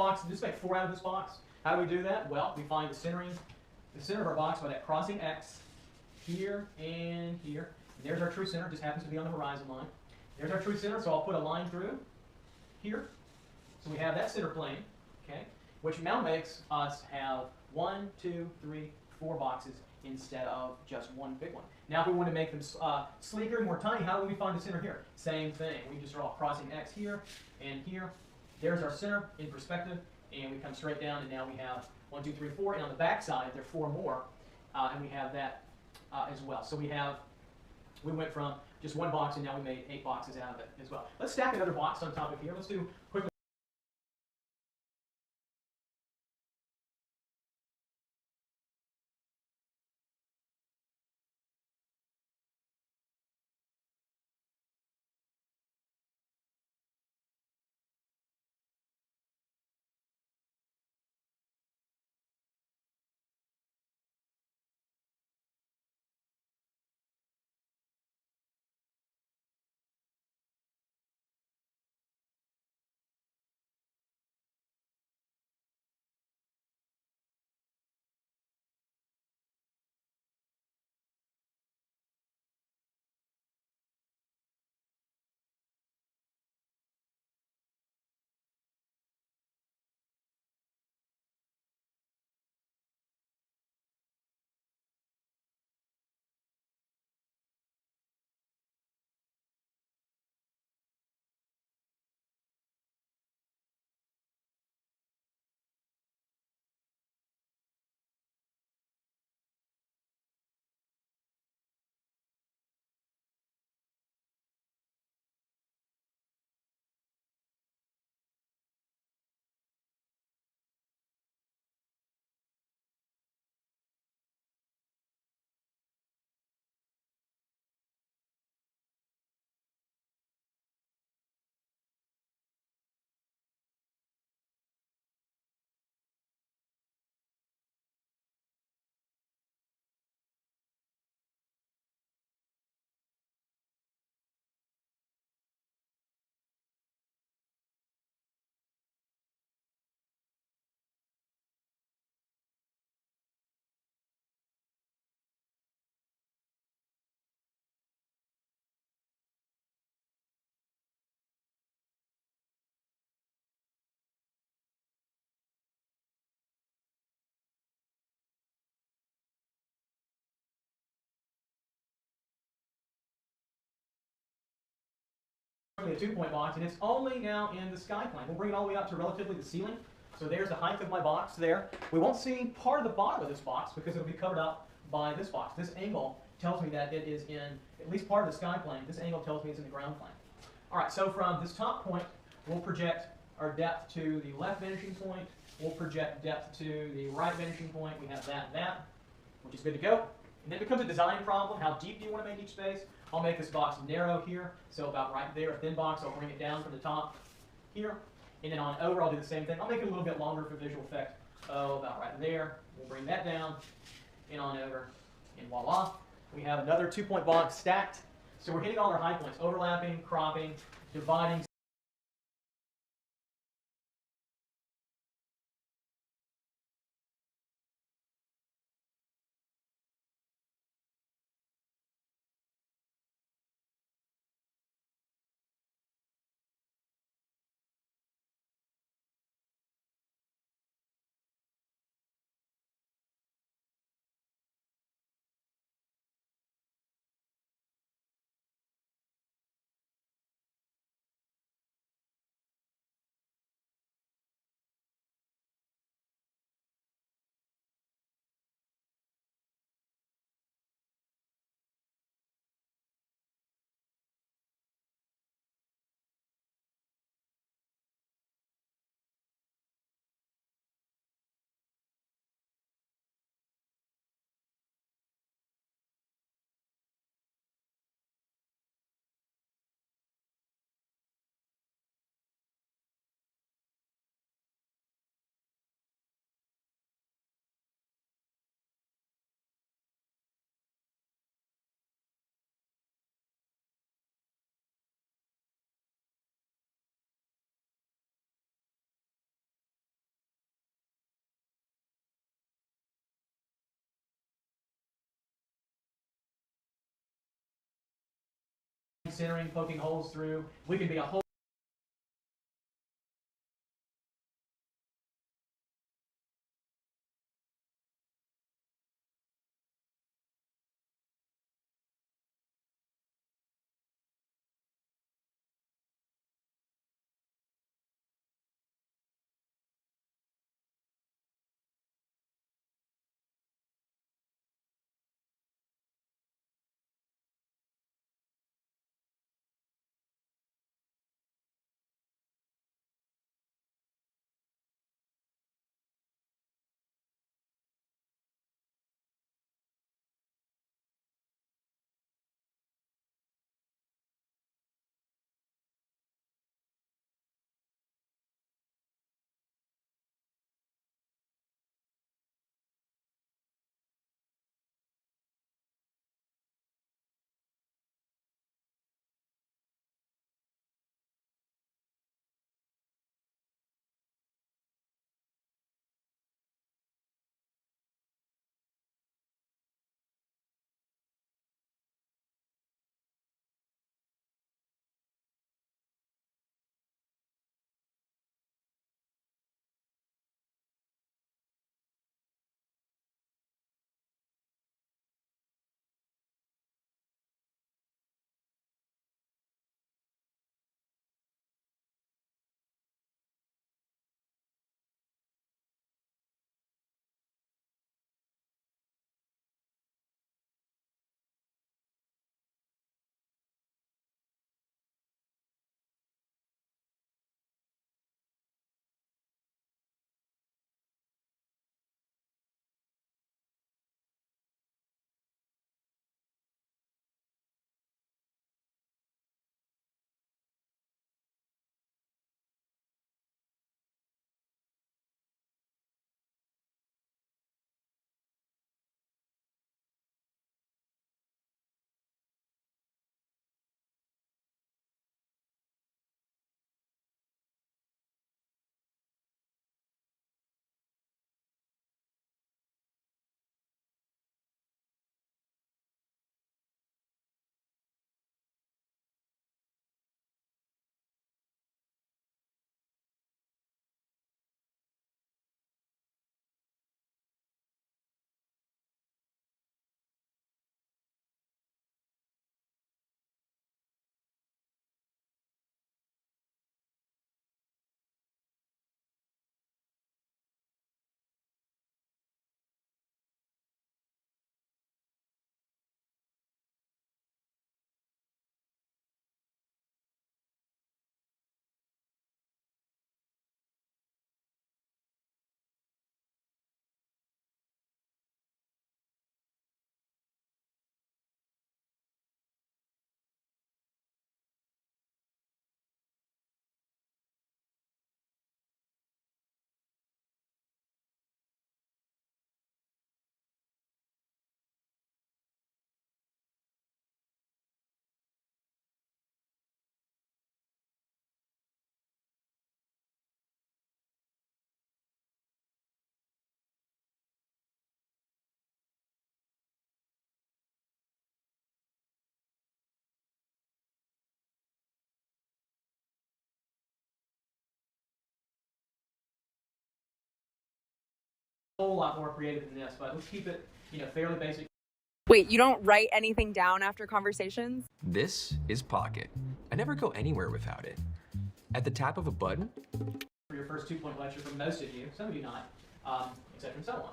box, just make 4 out of this box. How do we do that? Well, we find the center of our box by that crossing X here and here. And there's our true center, just happens to be on the horizon line. There's our true center, so I'll put a line through here. So we have that center plane, okay, which now makes us have 1, 2, 3, 4 boxes instead of just one big one. Now if we want to make them sleeker, more tiny, how do we find the center here? Same thing. We just draw a crossing X here and here. There's our center in perspective, and we come straight down, and now we have 1, 2, 3, 4. And on the back side, there are 4 more, and we have that as well. So we went from just 1 box, and now we made 8 boxes out of it as well. Let's stack another box on top of here. Let's do quickly. A 2-point box, and it's only now in the sky plane. We'll bring it all the way up to relatively the ceiling. So there's the height of my box there. We won't see part of the bottom of this box because it'll be covered up by this box. This angle tells me that it is in at least part of the sky plane. This angle tells me it's in the ground plane. All right, so from this top point, we'll project our depth to the left vanishing point. We'll project depth to the right vanishing point. We have that and that, which is good to go. And then it becomes a design problem. How deep do you want to make each space? I'll make this box narrow here, so about right there. A thin box, I'll bring it down from the top here. And then on over, I'll do the same thing. I'll make it a little bit longer for visual effect. Oh, about right there. We'll bring that down and on over. And voila, we have another 2-point box stacked. So we're hitting all our high points, overlapping, cropping, dividing. centering, poking holes through. We can be a whole lot more creative than this, but let's keep it, fairly basic. Wait, you don't write anything down after conversations? This is Pocket. I never go anywhere without it. At the tap of a button, For your first 2-point lecture for most of you, some of you not, etc. and so on.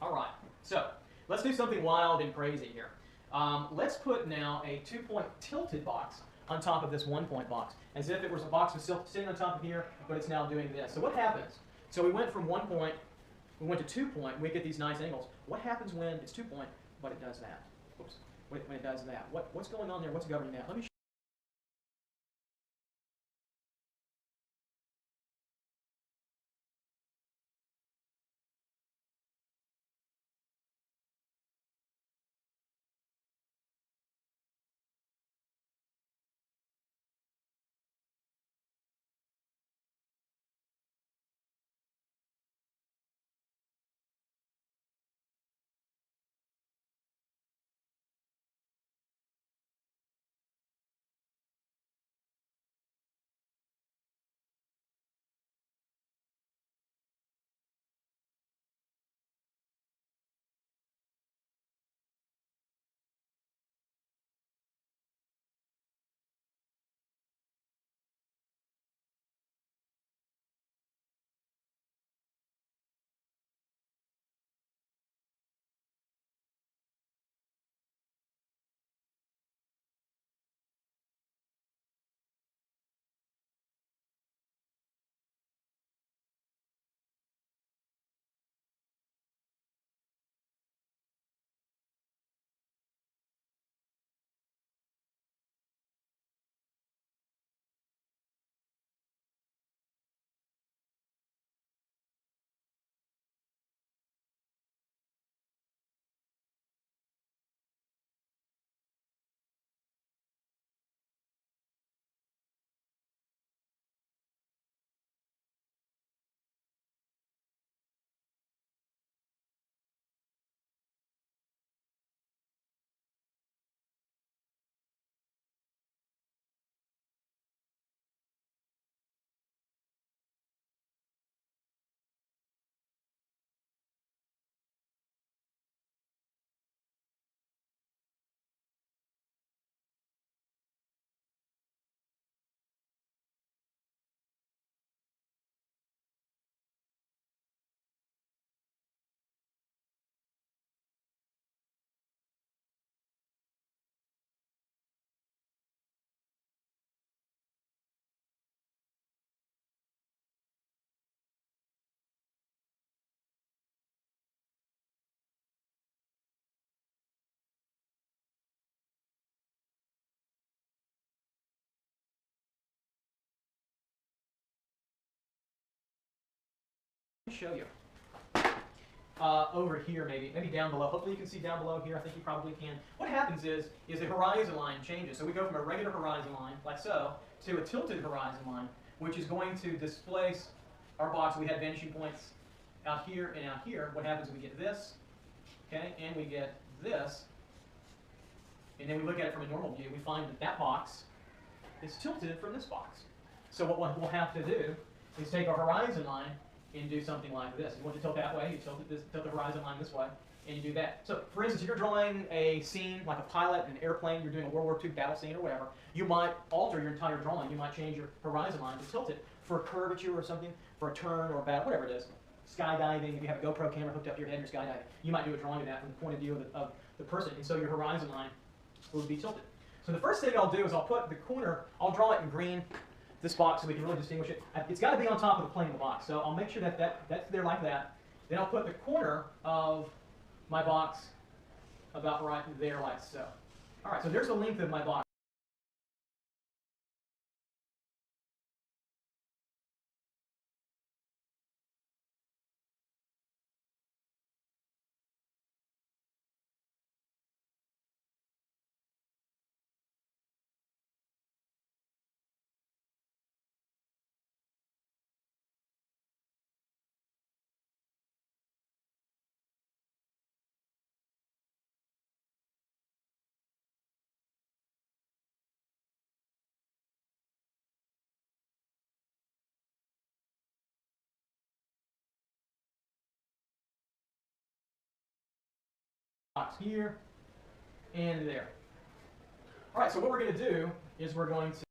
All right, so let's do something wild and crazy here. Let's put now a 2-point tilted box on top of this 1-point box, as if it was a box was still sitting on top of here, but it's now doing this. So what happens? So we went from 1 point, we went to 2 point, we get these nice angles. What happens when it's 2 point, but it does that? Oops, when it does that? What's going on there? What's governing that? Let me show you. Over here, maybe down below. Hopefully you can see down below here. I think you probably can. What happens is the horizon line changes. So we go from a regular horizon line, like so, to a tilted horizon line, which is going to displace our box. We had vanishing points out here and out here. What happens is we get this, okay, and we get this, and then we look at it from a normal view. We find that that box is tilted from this box. So what we'll have to do is take our horizon line and do something like this. You want to tilt that way, you tilt the horizon line this way, and you do that. So, for instance, if you're drawing a scene like a pilot, an airplane, you're doing a World War II battle scene or whatever, you might alter your entire drawing. You might change your horizon line to tilt it for a curvature or something, for a turn or a battle, whatever it is. Skydiving, if you have a GoPro camera hooked up to your head and you're skydiving, you might do a drawing of that from the point of view of the person, and so your horizon line will be tilted. So the first thing I'll do is I'll put the corner, I'll draw it in green, this box, so we can really distinguish it. It's got to be on top of the plane of the box, so I'll make sure that's there like that. Then I'll put the corner of my box about right there like so. All right, so there's the length of my box. Here and there. All right, so what we're going to do is we're going to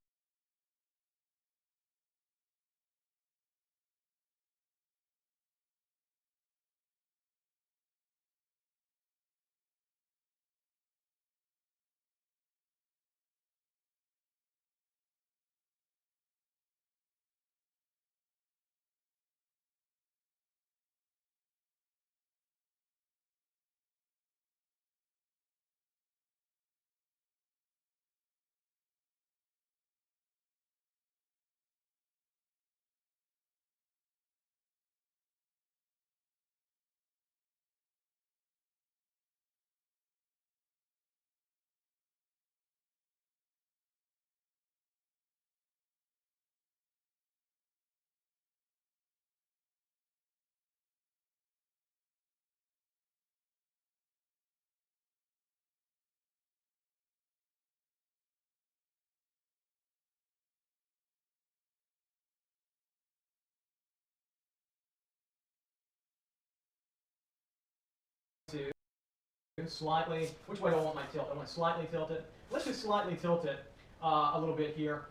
slightly, which way do I want my tilt? I want to slightly tilt it. Let's just slightly tilt it a little bit here,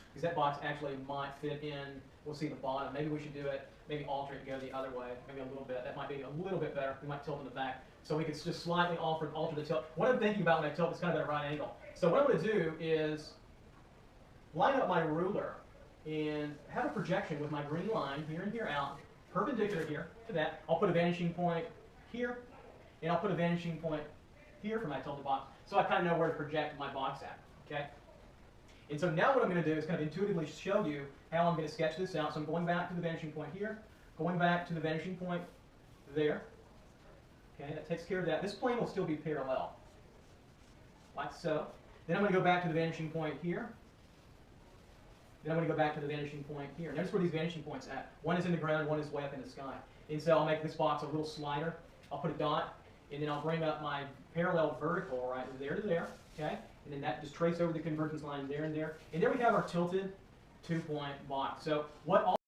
because that box actually might fit in. We'll see the bottom. Maybe we should do it, maybe alter it and go the other way, maybe a little bit. That might be a little bit better. We might tilt in the back. So we could just slightly alter the tilt. What I'm thinking about when I tilt is kind of at a right angle. So what I'm going to do is line up my ruler and have a projection with my green line here and here out, perpendicular here to that. I'll put a vanishing point here, and I'll put a vanishing point here for my tilted box, so I kind of know where to project my box at, okay? And so now what I'm going to do is kind of intuitively show you how I'm going to sketch this out. So I'm going back to the vanishing point here, going back to the vanishing point there. Okay, that takes care of that. This plane will still be parallel, like so. Then I'm going to go back to the vanishing point here. Then I'm going to go back to the vanishing point here. Notice where these vanishing points are at. One is in the ground, one is way up in the sky. And so I'll make this box a little slider. I'll put a dot, and then I'll bring up my parallel vertical right there to there, okay? And then that just trace over the convergence line there and there. And there we have our tilted two-point box. So what all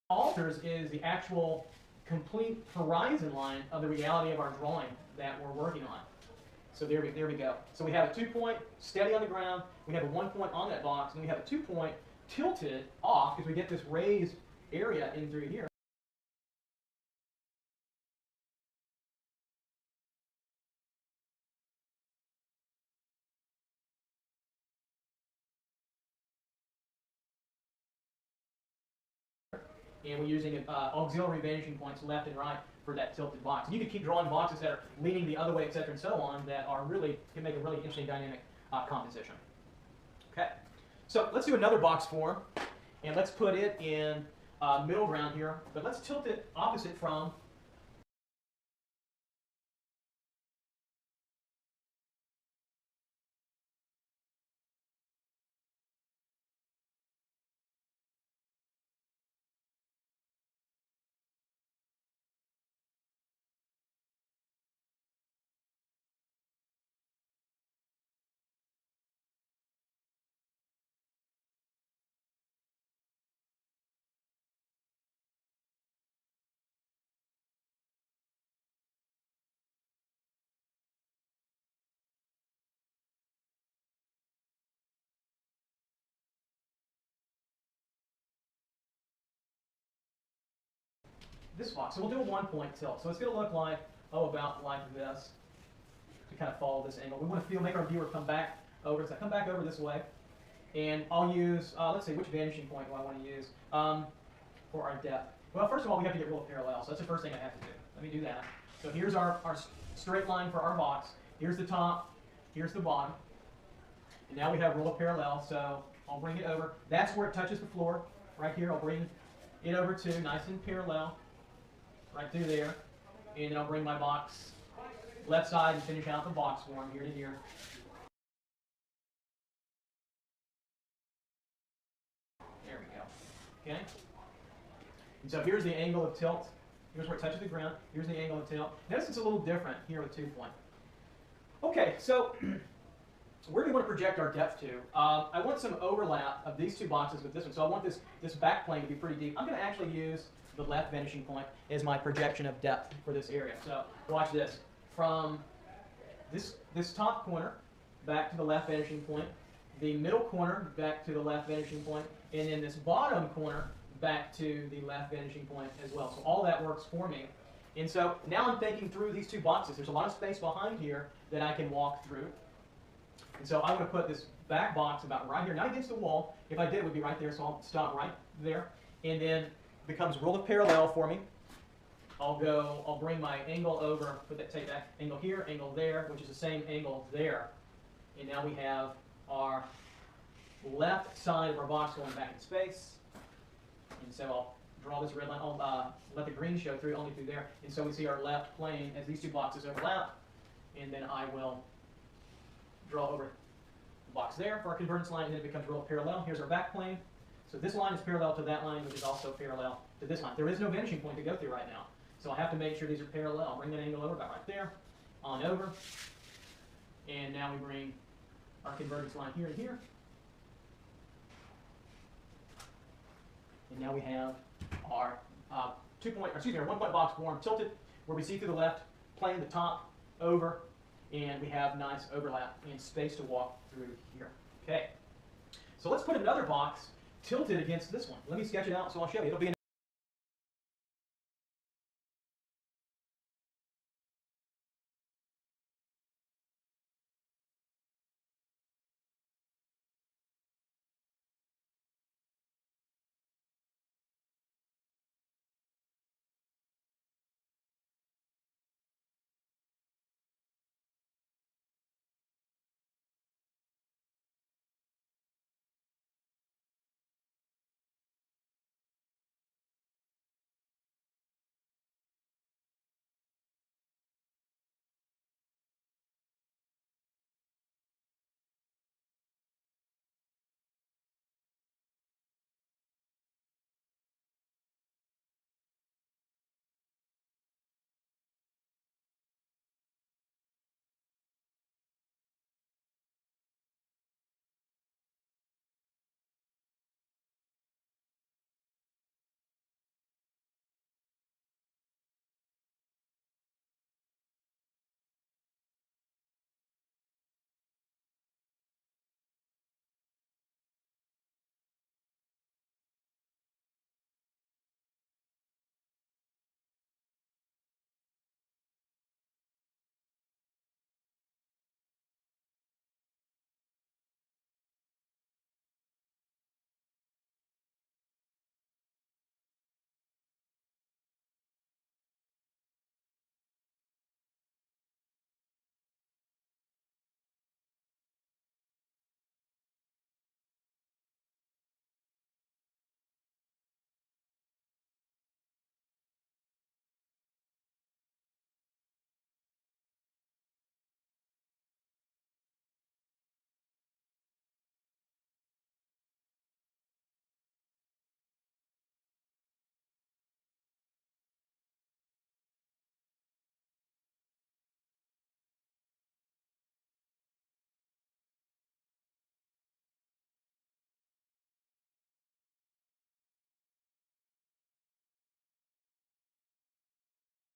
alters is the actual complete horizon line of the reality of our drawing that we're working on. So there we go. So we have a 2-point steady on the ground, we have a 1-point on that box, and we have a 2-point tilted off because we get this raised area in through here. And we're using auxiliary vanishing points left and right for that tilted box. And you can keep drawing boxes that are leaning the other way, etc., and so on, that are really can make a really interesting dynamic composition. Okay, so let's do another box form, and let's put it in middle ground here, but let's tilt it opposite from this box. So we'll do a 1-point tilt. So it's going to look like, about like this, to kind of follow this angle. We want to make our viewer come back over. So I come back over this way, and I'll use, let's see, which vanishing point do I want to use for our depth? Well, first of all, we have to get rule of parallel. So that's the first thing I have to do. Let me do that. So here's our straight line for our box. Here's the top. Here's the bottom. And now we have rule of parallel. So I'll bring it over. That's where it touches the floor. Right here, I'll bring it over to nice and parallel. Right through there, and then I'll bring my box left side and finish out the box form here to here. There we go. Okay? And so here's the angle of tilt. Here's where it touches the ground. Here's the angle of tilt. Notice it's a little different here with 2-point. Okay, so where do we want to project our depth to? I want some overlap of these two boxes with this one. So I want this back plane to be pretty deep. I'm going to actually use the left vanishing point as my projection of depth for this area. So watch this. From this top corner back to the left vanishing point, the middle corner back to the left vanishing point, and then this bottom corner back to the left vanishing point as well. So all that works for me. And so now I'm thinking through these two boxes. There's a lot of space behind here that I can walk through. And so I'm going to put this back box about right here, not against the wall. If I did, it would be right there, so I'll stop right there. And then becomes rule of parallel for me. I'll bring my angle over, take that angle here, angle there, which is the same angle there. And now we have our left side of our box going back in space. And so I'll draw this red line. I'll let the green show through, only through there. And so we see our left plane as these two boxes overlap. And then I will draw over the box there for our convergence line, and then it becomes rule of parallel. Here's our back plane. So this line is parallel to that line, which is also parallel to this line. There is no vanishing point to go through right now. So I have to make sure these are parallel. I'll bring that angle over about right there, on over. And now we bring our convergence line here to here. And now we have our 1-point box form tilted, where we see through the left plane, the top, over, and we have nice overlap and space to walk through here. Okay. So let's put another box tilted against this one. Let me sketch it out so I'll show you. It'll be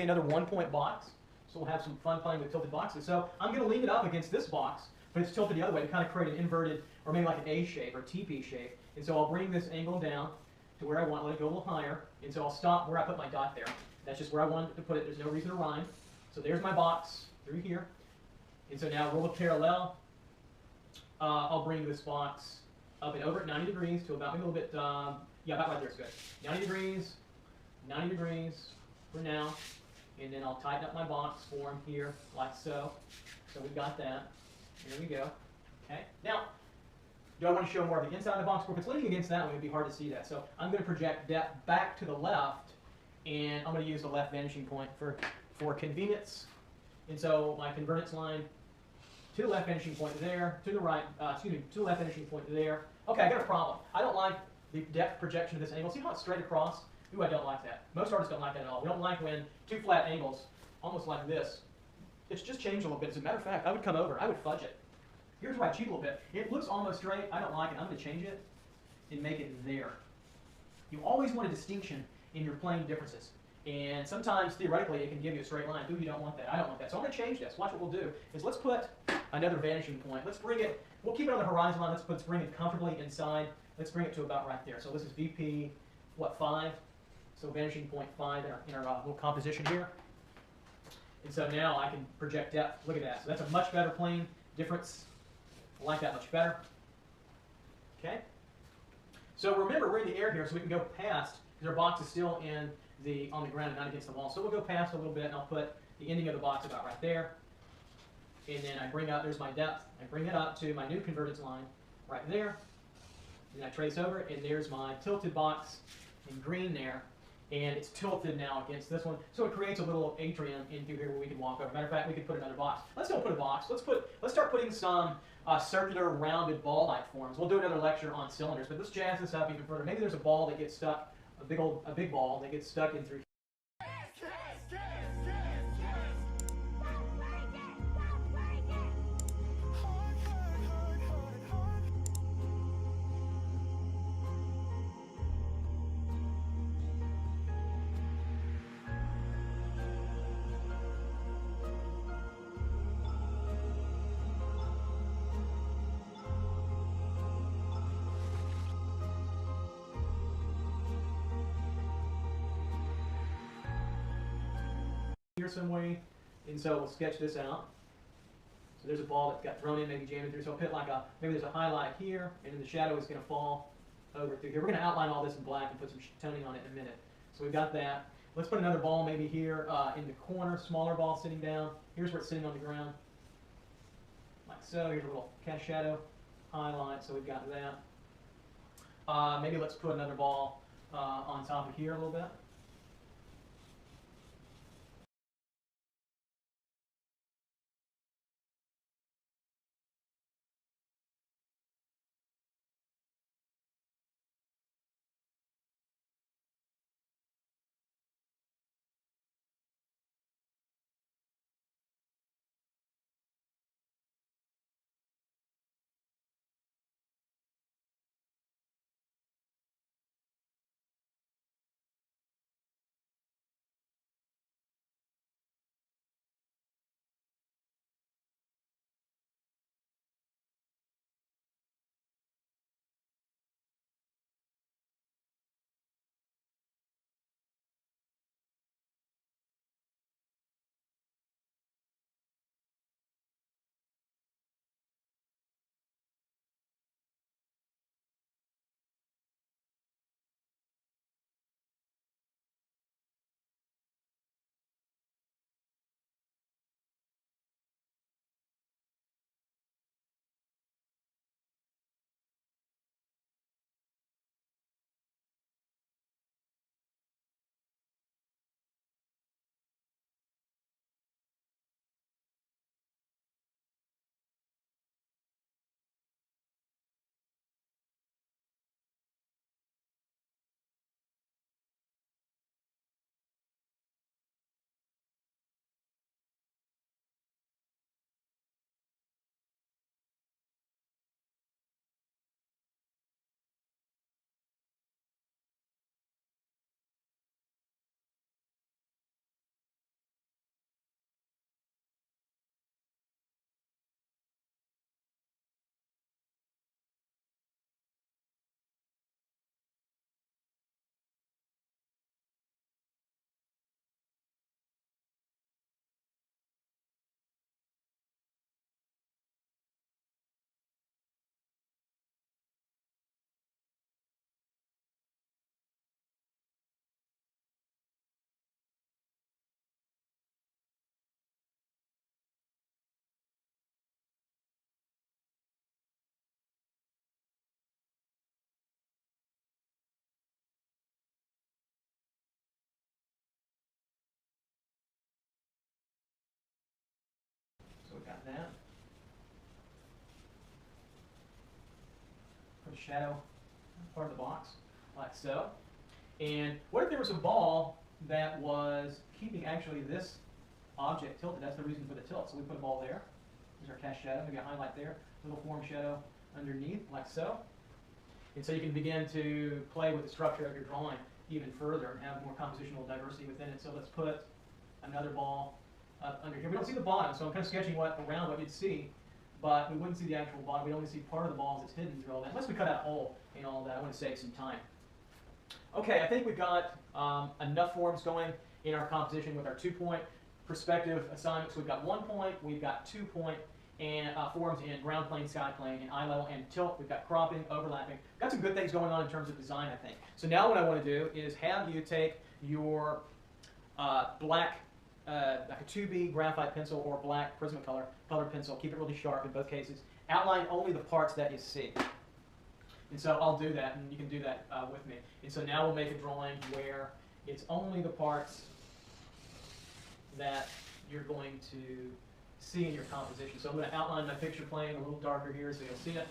Another 1-point box. So we'll have some fun playing with tilted boxes. So I'm going to lean it up against this box, but it's tilted the other way to kind of create an inverted, or maybe like an A shape or TP shape. And so I'll bring this angle down to where I want, let it go a little higher. And so I'll stop where I put my dot there. That's just where I wanted to put it. There's no reason to rhyme. So there's my box through here. And so now roll a parallel. I'll bring this box up and over at 90 degrees to about maybe a little bit, yeah, about right there is good. 90 degrees for now. And then I'll tighten up my box form here, like so. So we've got that. Here we go. Okay. Now, do I want to show more of the inside of the box? Well, if it's leaning against that one, it'd be hard to see that. So I'm going to project depth back to the left, and I'm going to use the left vanishing point for convenience. And so my convergence line to the left vanishing point there, to the right, to the left vanishing point there. Okay, I got a problem. I don't like the depth projection of this angle. See how it's straight across? Ooh, I don't like that. Most artists don't like that at all. We don't like when two flat angles, almost like this, it's just changed a little bit. As a matter of fact, I would come over, I would fudge it. Here's where I cheat a little bit. It looks almost straight. I don't like it. I'm going to change it and make it there. You always want a distinction in your plane differences. And sometimes, theoretically, it can give you a straight line. Ooh, you don't want that. I don't want that. So I'm going to change this. Watch what we'll do. Is let's put another vanishing point. Let's bring it, we'll keep it on the horizon line. Let's bring it comfortably inside. Let's bring it to about right there. So this is VP, what, 5? So vanishing point 5 in our little composition here. And so now I can project depth. Look at that. So that's a much better plane difference. I like that much better. Okay. So remember, we're in the air here, so we can go past, because our box is still on the ground and not against the wall. So we'll go past a little bit, and I'll put the ending of the box about right there. And then I bring up, there's my depth. I bring it up to my new convergence line right there. And I trace over, and there's my tilted box in green there. And it's tilted now against this one, so it creates a little atrium in through here where we can walk over. Matter of fact, we could put another box. Let's don't put a box. Let's start putting some circular, rounded ball-like forms. We'll do another lecture on cylinders, but let's jazz this up even further. Maybe there's a ball that gets stuck, a big ball that gets stuck in through. Here some way, and so we'll sketch this out. So there's a ball that got thrown in, maybe jammed in through. So I'll put like maybe there's a highlight here, and then the shadow is going to fall over through here. We're going to outline all this in black and put some toning on it in a minute. So we've got that. Let's put another ball maybe here in the corner, smaller ball sitting down. Here's where it's sitting on the ground, like so. Here's a little cast shadow highlight. So we've got that. Maybe let's put another ball on top of here a little bit. that. Put a shadow part of the box, like so. And what if there was a ball that was keeping actually this object tilted? That's the reason for the tilt. So we put a ball there. There's our cast shadow, maybe a highlight there, little form shadow underneath, like so. And so you can begin to play with the structure of your drawing even further and have more compositional diversity within it. So let's put another ball up under here. We don't see the bottom, so I'm kind of sketching around what you'd see, but we wouldn't see the actual bottom. We only see part of the balls that's hidden through all that, unless we cut out a hole and all that. I want to save some time. Okay, I think we've got enough forms going in our composition with our 2-point perspective assignments. We've got 1 point, we've got 2-point, and forms in ground plane, sky plane, and eye level, and tilt. We've got cropping, overlapping. Got some good things going on in terms of design, I think. So now what I want to do is have you take your black, like a 2B graphite pencil or black Prismacolor colored pencil, keep it really sharp in both cases, outline only the parts that you see. And so I'll do that, and you can do that with me. And so now we'll make a drawing where it's only the parts that you're going to see in your composition. So I'm going to outline my picture plane a little darker here so you'll see it.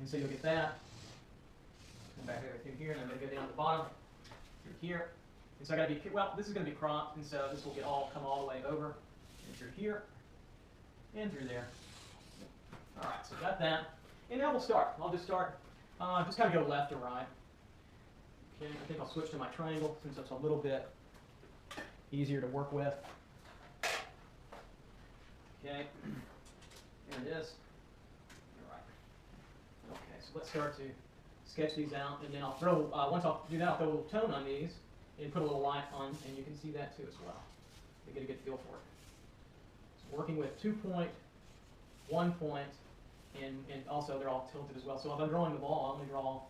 And so you'll get that. Come back over through here, and I'm going to go down to the bottom through here. And so I got to be, well, this is going to be cropped, and so this will come all the way over and through here and through there. All right, so got that. And now we'll start. I'll just start, just kind of go left to right. Okay, I think I'll switch to my triangle since it's a little bit easier to work with. Okay, there it is. All right. Okay, so let's start to sketch these out, and then I'll throw, once I'll do that, I'll throw a little tone on these and put a little light on, and you can see that too as well to get a good feel for it. So working with 2 point, 1 point, and also they're all tilted as well. So if I'm drawing the ball, I'm going to draw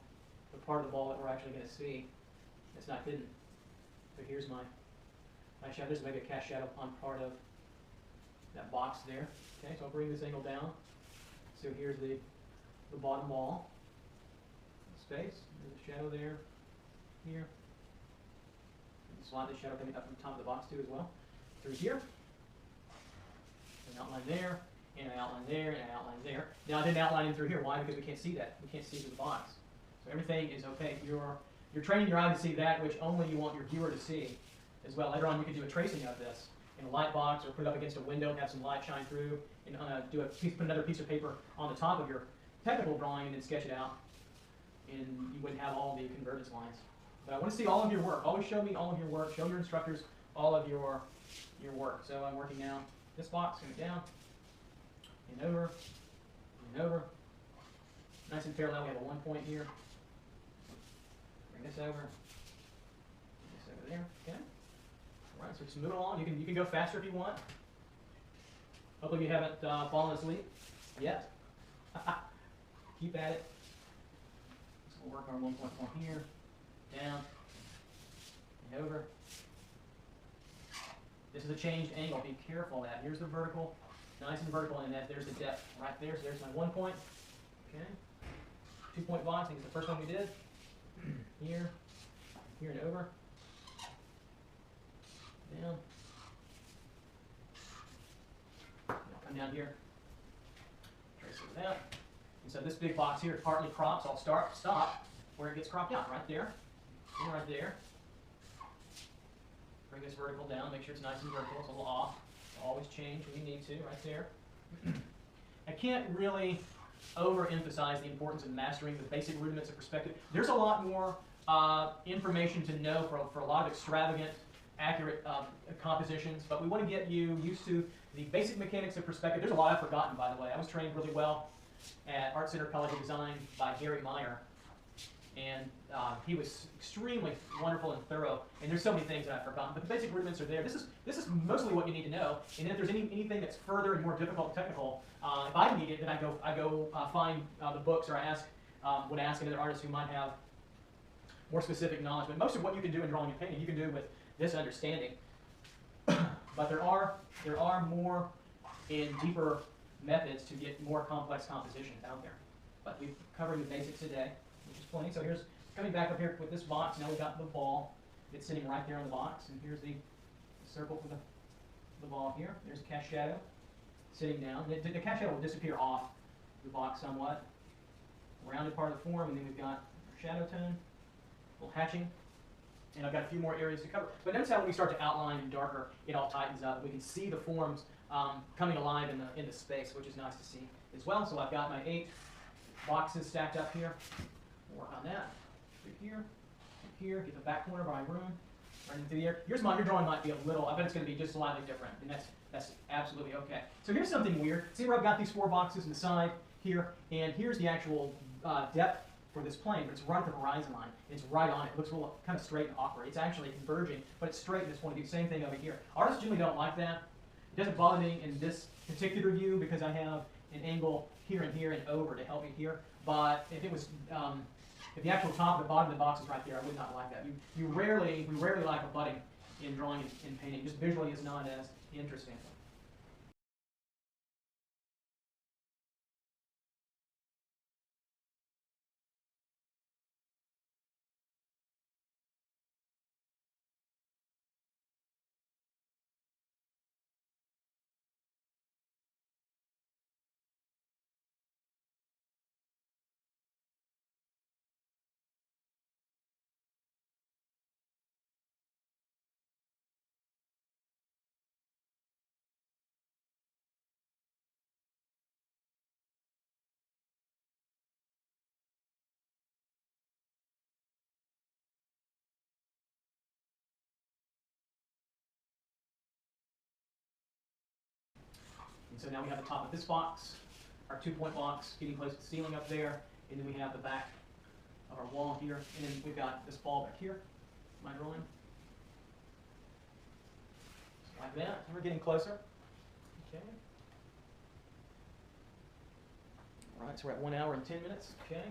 the part of the ball that we're actually going to see. It's not hidden. So here's my shadow. There's maybe a cast shadow on part of that box there. Okay, so I'll bring this angle down. So here's the bottom wall. Space. There's a shadow there. Here. And slightly shadow coming up from the top of the box too as well. Through here. An outline there. And an outline there, and an outline there. Now I didn't outline in through here. Why? Because we can't see that. We can't see through the box. So everything is opaque. You're training your eye to see that which only you want your viewer to see as well. Later on you could do a tracing of this in a light box or put it up against a window and have some light shine through, and put another piece of paper on the top of your technical drawing and then sketch it out, and you wouldn't have all the convergence lines. But I want to see all of your work. Always show me all of your work. Show your instructors all of your work. So I'm working now this box, going down, and over, and over. Nice and parallel. We have a 1 point here. Bring this over. Bring this over there. Okay. All right. So just move along. You can go faster if you want. Hopefully you haven't fallen asleep yet. Keep at it. So we'll work our 1 point from here, down, and over. This is a changed angle. Be careful of that. Here's the vertical. Nice and vertical, and there's the depth right there. So there's my 1 point. Okay. 2 point box. I think it's the first one we did. Here, here and over. Down. Now come down here. Trace it out. And so this big box here partly crops. I'll stop where it gets cropped out. Right there. And right there. Bring this vertical down. Make sure it's nice and vertical. It's a little off. Always change when you need to, right there. I can't really overemphasize the importance of mastering the basic rudiments of perspective. There's a lot more information to know for a lot of extravagant, accurate compositions, but we want to get you used to the basic mechanics of perspective. There's a lot I've forgotten, by the way. I was trained really well at Art Center College of Design by Gary Meyer, and he was extremely wonderful and thorough. And there's so many things that I've forgotten, but the basic rudiments are there. This is mostly what you need to know. And then if there's anything that's further and more difficult and technical, if I need it, then I go find the books, or I would ask another artist who might have more specific knowledge. But most of what you can do in drawing and painting, you can do with this understanding. But there are more and deeper methods to get more complex compositions out there. But we've covered the basics today, which is plenty. So here's coming back up here with this box. Now we've got the ball. It's sitting right there on the box, and here's the circle for the ball here. There's a cast shadow sitting down. The cast shadow will disappear off the box somewhat. Rounded part of the form, and then we've got our shadow tone, a little hatching, and I've got a few more areas to cover. But notice how when we start to outline in darker, it all tightens up. We can see the forms coming alive in the space, which is nice to see as well. So I've got my 8 boxes stacked up here. We'll work on that. Here, get the back corner of my room, right into the air. Your drawing might be a little, I bet it's going to be just slightly different, and that's absolutely okay. So here's something weird. See where I've got these 4 boxes on the side here, and here's the actual depth for this plane, but it's right at the horizon line. It's right on it. It looks a little kind of straight and awkward. It's actually converging, but it's straight at this point of view. Same thing over here. Artists generally don't like that. It doesn't bother me in this particular view because I have an angle here and over to help me here. But if it was if the actual top and the bottom of the box is right there, I would not like that. We rarely like a budding in drawing and painting. Just visually is not as interesting. And so now we have the top of this box, our 2-point box, getting close to the ceiling up there, and then we have the back of our wall here, and then we've got this ball back here. Am I drawing? Just like that. And we're getting closer. Okay. All right, so we're at 1 hour and 10 minutes. Okay.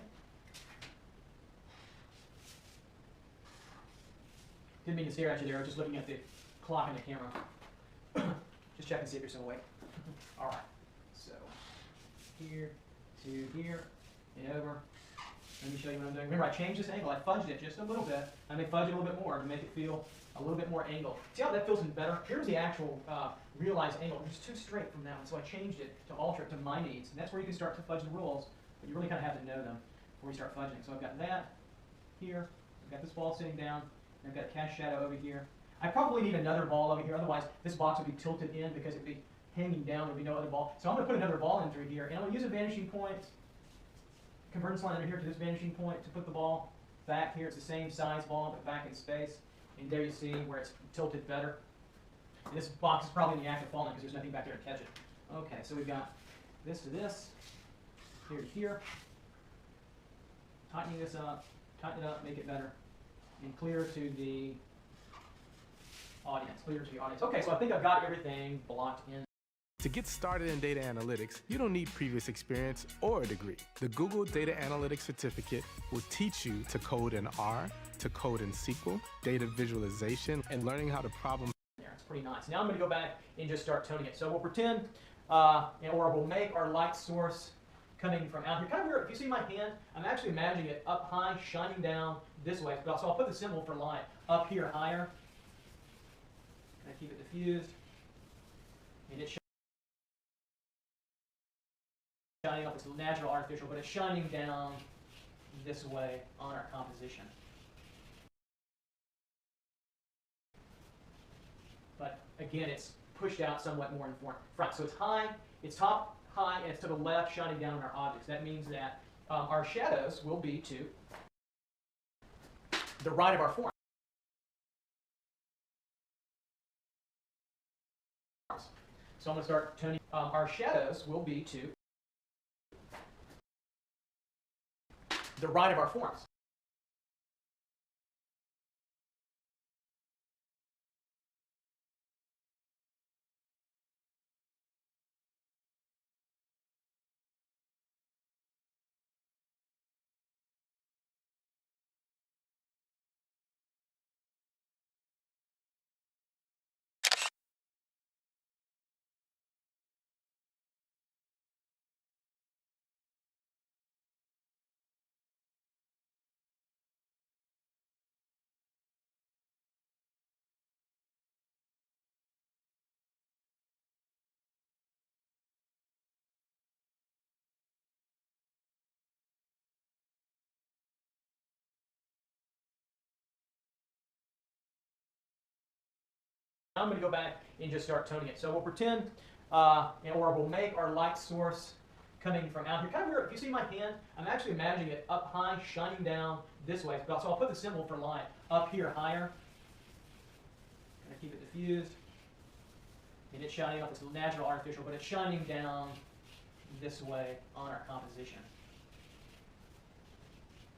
Didn't mean to stare at you there. I was just looking at the clock and the camera. Just checking to see if you're still awake. All right. So here to here and over. Let me show you what I'm doing. Remember, I changed this angle. I fudged it just a little bit. I may fudge it a little bit more to make it feel a little bit more angled. See how that feels better? Here's the actual realized angle. It's too straight from that one, so I changed it to alter it to my needs. And that's where you can start to fudge the rules, but you really kind of have to know them before you start fudging. So I've got that here. I've got this ball sitting down. And I've got a cast shadow over here. I probably need another ball over here. Otherwise, this box would be tilted in because it would be hanging down. There would be no other ball. So I'm going to put another ball in through here. And I'm going to use a vanishing point, convergence line under here to this vanishing point to put the ball back here. It's the same size ball, but back in space. And there you see where it's tilted better. And this box is probably in the act of falling because there's nothing back there to catch it. Okay, so we've got this to this, here to here. Tightening this up, tighten it up, make it better. And clear to the audience, clear to the audience. Okay, so I think I've got everything blocked in. To get started in data analytics, you don't need previous experience or a degree. The Google Data Analytics Certificate will teach you to code in R, to code in SQL, data visualization, and learning how to problem. There, it's pretty nice. Now I'm going to go back and just start toning it. So we'll pretend, or we'll make our light source coming from out here. Kind of weird. If you see my hand, I'm actually imagining it up high, shining down this way. So I'll put the symbol for light up here higher. And I keep it diffused. And it's shining up. It's natural, artificial, but it's shining down this way on our composition. But again, it's pushed out somewhat more in front. So it's high, it's top, high, and it's to the left, shining down on our objects. That means that our shadows will be to the right of our form. So I'm going to start toning. Our shadows will be to the right of our forms. I'm going to go back and just start toning it. So we'll pretend, or we'll make our light source coming from out here. Kind of weird. If you see my hand, I'm actually imagining it up high, shining down this way. So I'll put the symbol for light up here higher. And I keep it diffused. And it's shining up. It's natural, artificial, but it's shining down this way on our composition.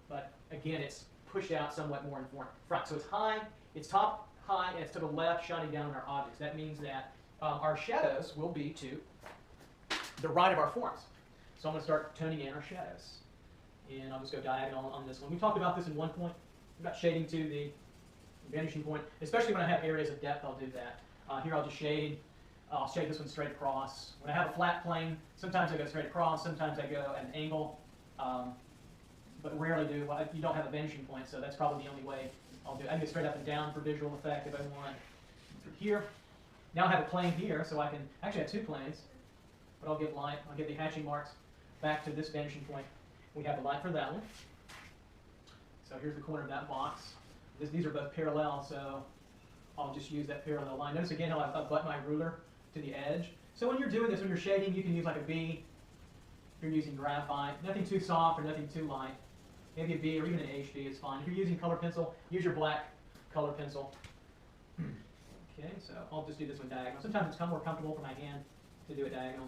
But again, it's pushed out somewhat more in front. So it's high, it's top, high, and it's to the left, shining down on our objects. That means that our shadows will be to the right of our forms. So I'm going to start toning in our shadows. And I'll just go diagonal on this one. We talked about this in one point, about shading to the vanishing point. Especially when I have areas of depth, I'll do that. Here I'll just shade. I'll shade this one straight across. When I have a flat plane, sometimes I go straight across, sometimes I go at an angle. But rarely do. Well, you don't have a vanishing point, so that's probably the only way I'll do it. I can go straight up and down for visual effect if I want. Through here. Now I have a plane here, so I can actually have two planes. But I'll give light. I'll give the hatching marks back to this vanishing point. We have the light for that one. So here's the corner of that box. These are both parallel, so I'll just use that parallel line. Notice again how I butt my ruler to the edge. So when you're doing this, when you're shading, you can use like a B. You're using graphite. Nothing too soft or nothing too light. Maybe a B or even an HB is fine. If you're using color pencil, use your black color pencil. Okay, so I'll just do this one diagonal. Sometimes it's more comfortable for my hand to do a diagonal.